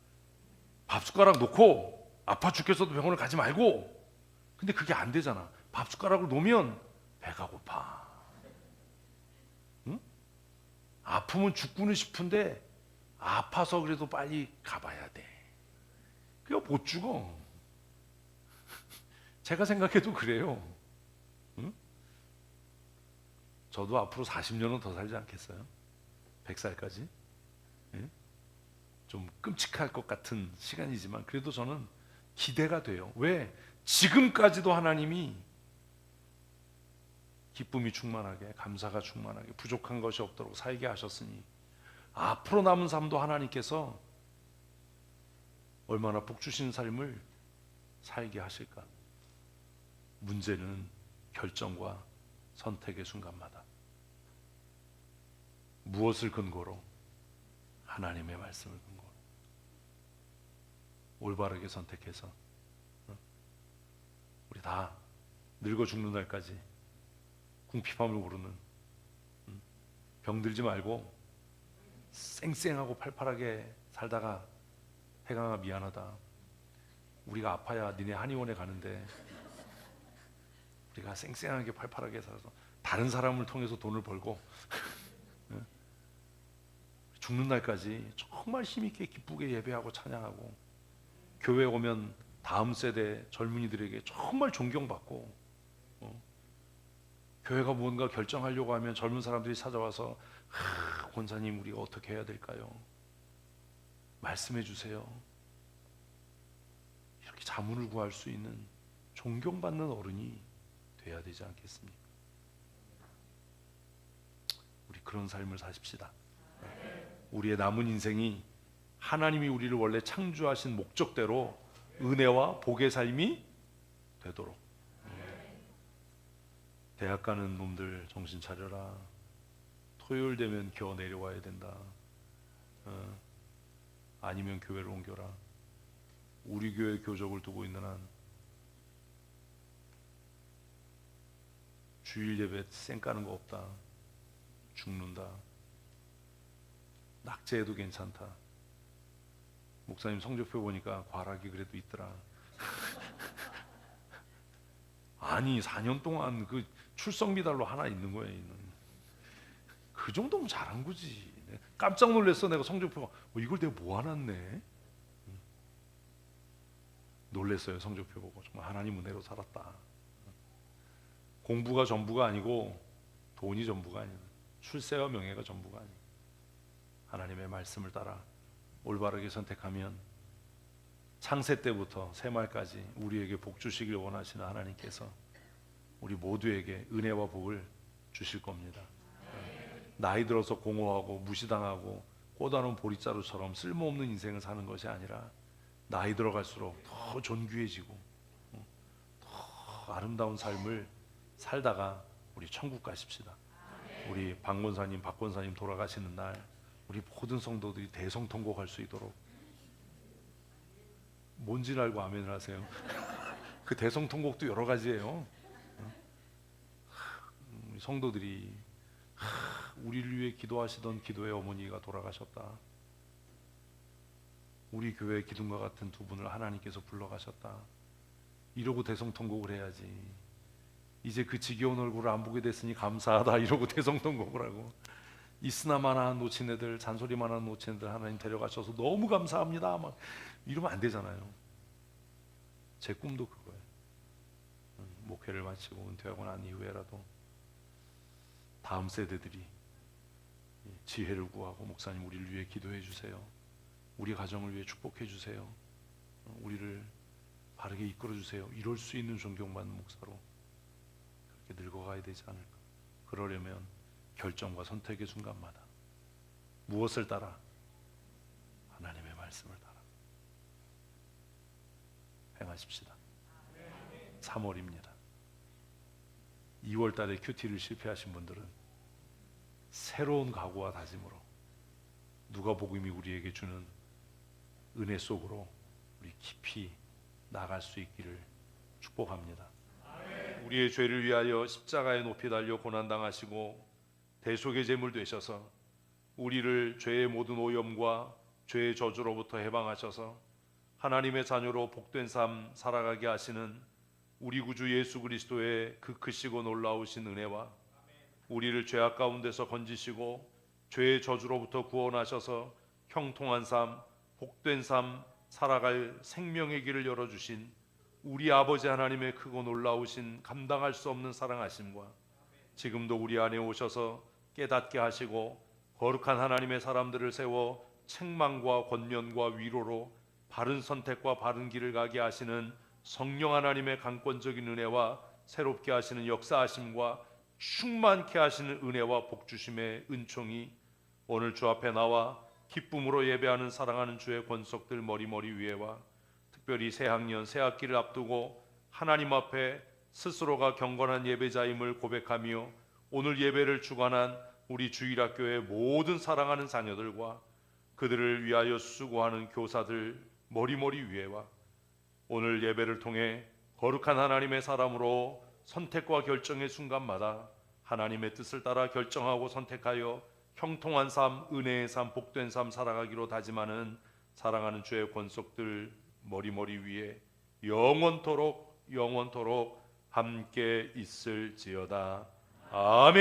밥숟가락 놓고 아파 죽겠어도 병원을 가지 말고. 근데 그게 안 되잖아. 밥숟가락을 놓으면 배가 고파. 응? 아프면 죽고는 싶은데 아파서 그래도 빨리 가봐야 돼. 그거 못 죽어. 제가 생각해도 그래요. 응? 저도 앞으로 40년은 더 살지 않겠어요? 100살까지? 예? 좀 끔찍할 것 같은 시간이지만 그래도 저는 기대가 돼요. 왜? 지금까지도 하나님이 기쁨이 충만하게, 감사가 충만하게, 부족한 것이 없도록 살게 하셨으니 앞으로 남은 삶도 하나님께서 얼마나 복 주신 삶을 살게 하실까? 문제는 결정과 선택의 순간마다 무엇을 근거로? 하나님의 말씀을 근거로 올바르게 선택해서 우리 다 늙어 죽는 날까지 궁핍함을 모르는, 병들지 말고 쌩쌩하고 팔팔하게 살다가 해강아 미안하다, 우리가 아파야 니네 한의원에 가는데 우리가 쌩쌩하게 팔팔하게 살아서 다른 사람을 통해서 돈을 벌고 죽는 날까지 정말 힘있게 기쁘게 예배하고 찬양하고, 교회 오면 다음 세대 젊은이들에게 정말 존경받고, 교회가 뭔가 결정하려고 하면 젊은 사람들이 찾아와서 권사님 우리가 어떻게 해야 될까요? 말씀해 주세요. 이렇게 자문을 구할 수 있는 존경받는 어른이 돼야 되지 않겠습니까? 우리 그런 삶을 사십시다. 우리의 남은 인생이 하나님이 우리를 원래 창조하신 목적대로 은혜와 복의 삶이 되도록. 대학 가는 놈들 정신 차려라. 토요일 되면 겨 내려와야 된다. 아니면 교회를 옮겨라. 우리 교회 교적을 두고 있는 한 주일 예배 쌩 까는 거 없다. 죽는다. 낙제해도 괜찮다. 목사님 성적표 보니까 과락이 그래도 있더라. 아니 4년 동안 그 출석 미달로 하나 있는 거예요. 그 정도면 잘한 거지. 깜짝 놀랐어. 내가 성적표가 이걸 내가 모아놨네. 놀랐어요. 성적표 보고 정말 하나님 은혜로 살았다. 공부가 전부가 아니고 돈이 전부가 아니고 출세와 명예가 전부가 아니고 하나님의 말씀을 따라 올바르게 선택하면 창세 때부터 새말까지 우리에게 복 주시길 원하시는 하나님께서 우리 모두에게 은혜와 복을 주실 겁니다. 나이 들어서 공허하고 무시당하고 꼬다놓은 보리자루처럼 쓸모없는 인생을 사는 것이 아니라 나이 들어갈수록 더 존귀해지고 더 아름다운 삶을 살다가 우리 천국 가십시다. 우리 박 권사님, 박 권사님 돌아가시는 날 우리 모든 성도들이 대성통곡할 수 있도록, 뭔지를 알고 아멘을 하세요. 그 대성통곡도 여러 가지예요. 성도들이 우리를 위해 기도하시던 기도의 어머니가 돌아가셨다. 우리 교회 기둥과 같은 두 분을 하나님께서 불러가셨다. 이러고 대성통곡을 해야지. 이제 그 지겨운 얼굴을 안 보게 됐으니 감사하다 이러고 대성통곡을 하고, 있으나마나 놓친 애들, 잔소리만한 놓친 애들 하나님 데려가셔서 너무 감사합니다 막 이러면 안 되잖아요. 제 꿈도 그거예요. 목회를 마치고 은퇴하고 난 이후에라도 다음 세대들이 지혜를 구하고 목사님 우리를 위해 기도해 주세요. 우리 가정을 위해 축복해 주세요. 우리를 바르게 이끌어 주세요. 이럴 수 있는 존경받는 목사로 그렇게 늙어가야 되지 않을까. 그러려면 결정과 선택의 순간마다 무엇을 따라? 하나님의 말씀을 따라 행하십시다. 3월입니다. 2월 달에 큐티를 실패하신 분들은 새로운 각오와 다짐으로 누가복음이 우리에게 주는 은혜 속으로 우리 깊이 나갈 수 있기를 축복합니다. 우리의 죄를 위하여 십자가에 높이 달려 고난당하시고 대속의 제물 되셔서 우리를 죄의 모든 오염과 죄의 저주로부터 해방하셔서 하나님의 자녀로 복된 삶 살아가게 하시는 우리 구주 예수 그리스도의 그 크시고 놀라우신 은혜와 우리를 죄악 가운데서 건지시고 죄의 저주로부터 구원하셔서 형통한 삶, 복된 삶 살아갈 생명의 길을 열어주신 우리 아버지 하나님의 크고 놀라우신 감당할 수 없는 사랑하심과 지금도 우리 안에 오셔서 깨닫게 하시고 거룩한 하나님의 사람들을 세워 책망과 권면과 위로로 바른 선택과 바른 길을 가게 하시는 성령 하나님의 강권적인 은혜와 새롭게 하시는 역사하심과 충만케 하시는 은혜와 복주심의 은총이 오늘 주 앞에 나와 기쁨으로 예배하는 사랑하는 주의 권속들 머리머리 위에와 특별히 새학년 새학기를 앞두고 하나님 앞에 스스로가 경건한 예배자임을 고백하며 오늘 예배를 주관한 우리 주일학교의 모든 사랑하는 자녀들과 그들을 위하여 수고하는 교사들 머리머리 위에와 오늘 예배를 통해 거룩한 하나님의 사람으로 선택과 결정의 순간마다 하나님의 뜻을 따라 결정하고 선택하여 형통한 삶, 은혜의 삶, 복된 삶 살아가기로 다짐하는 사랑하는 주의 권속들 머리머리 위에 영원토록 함께 있을지어다. 아멘.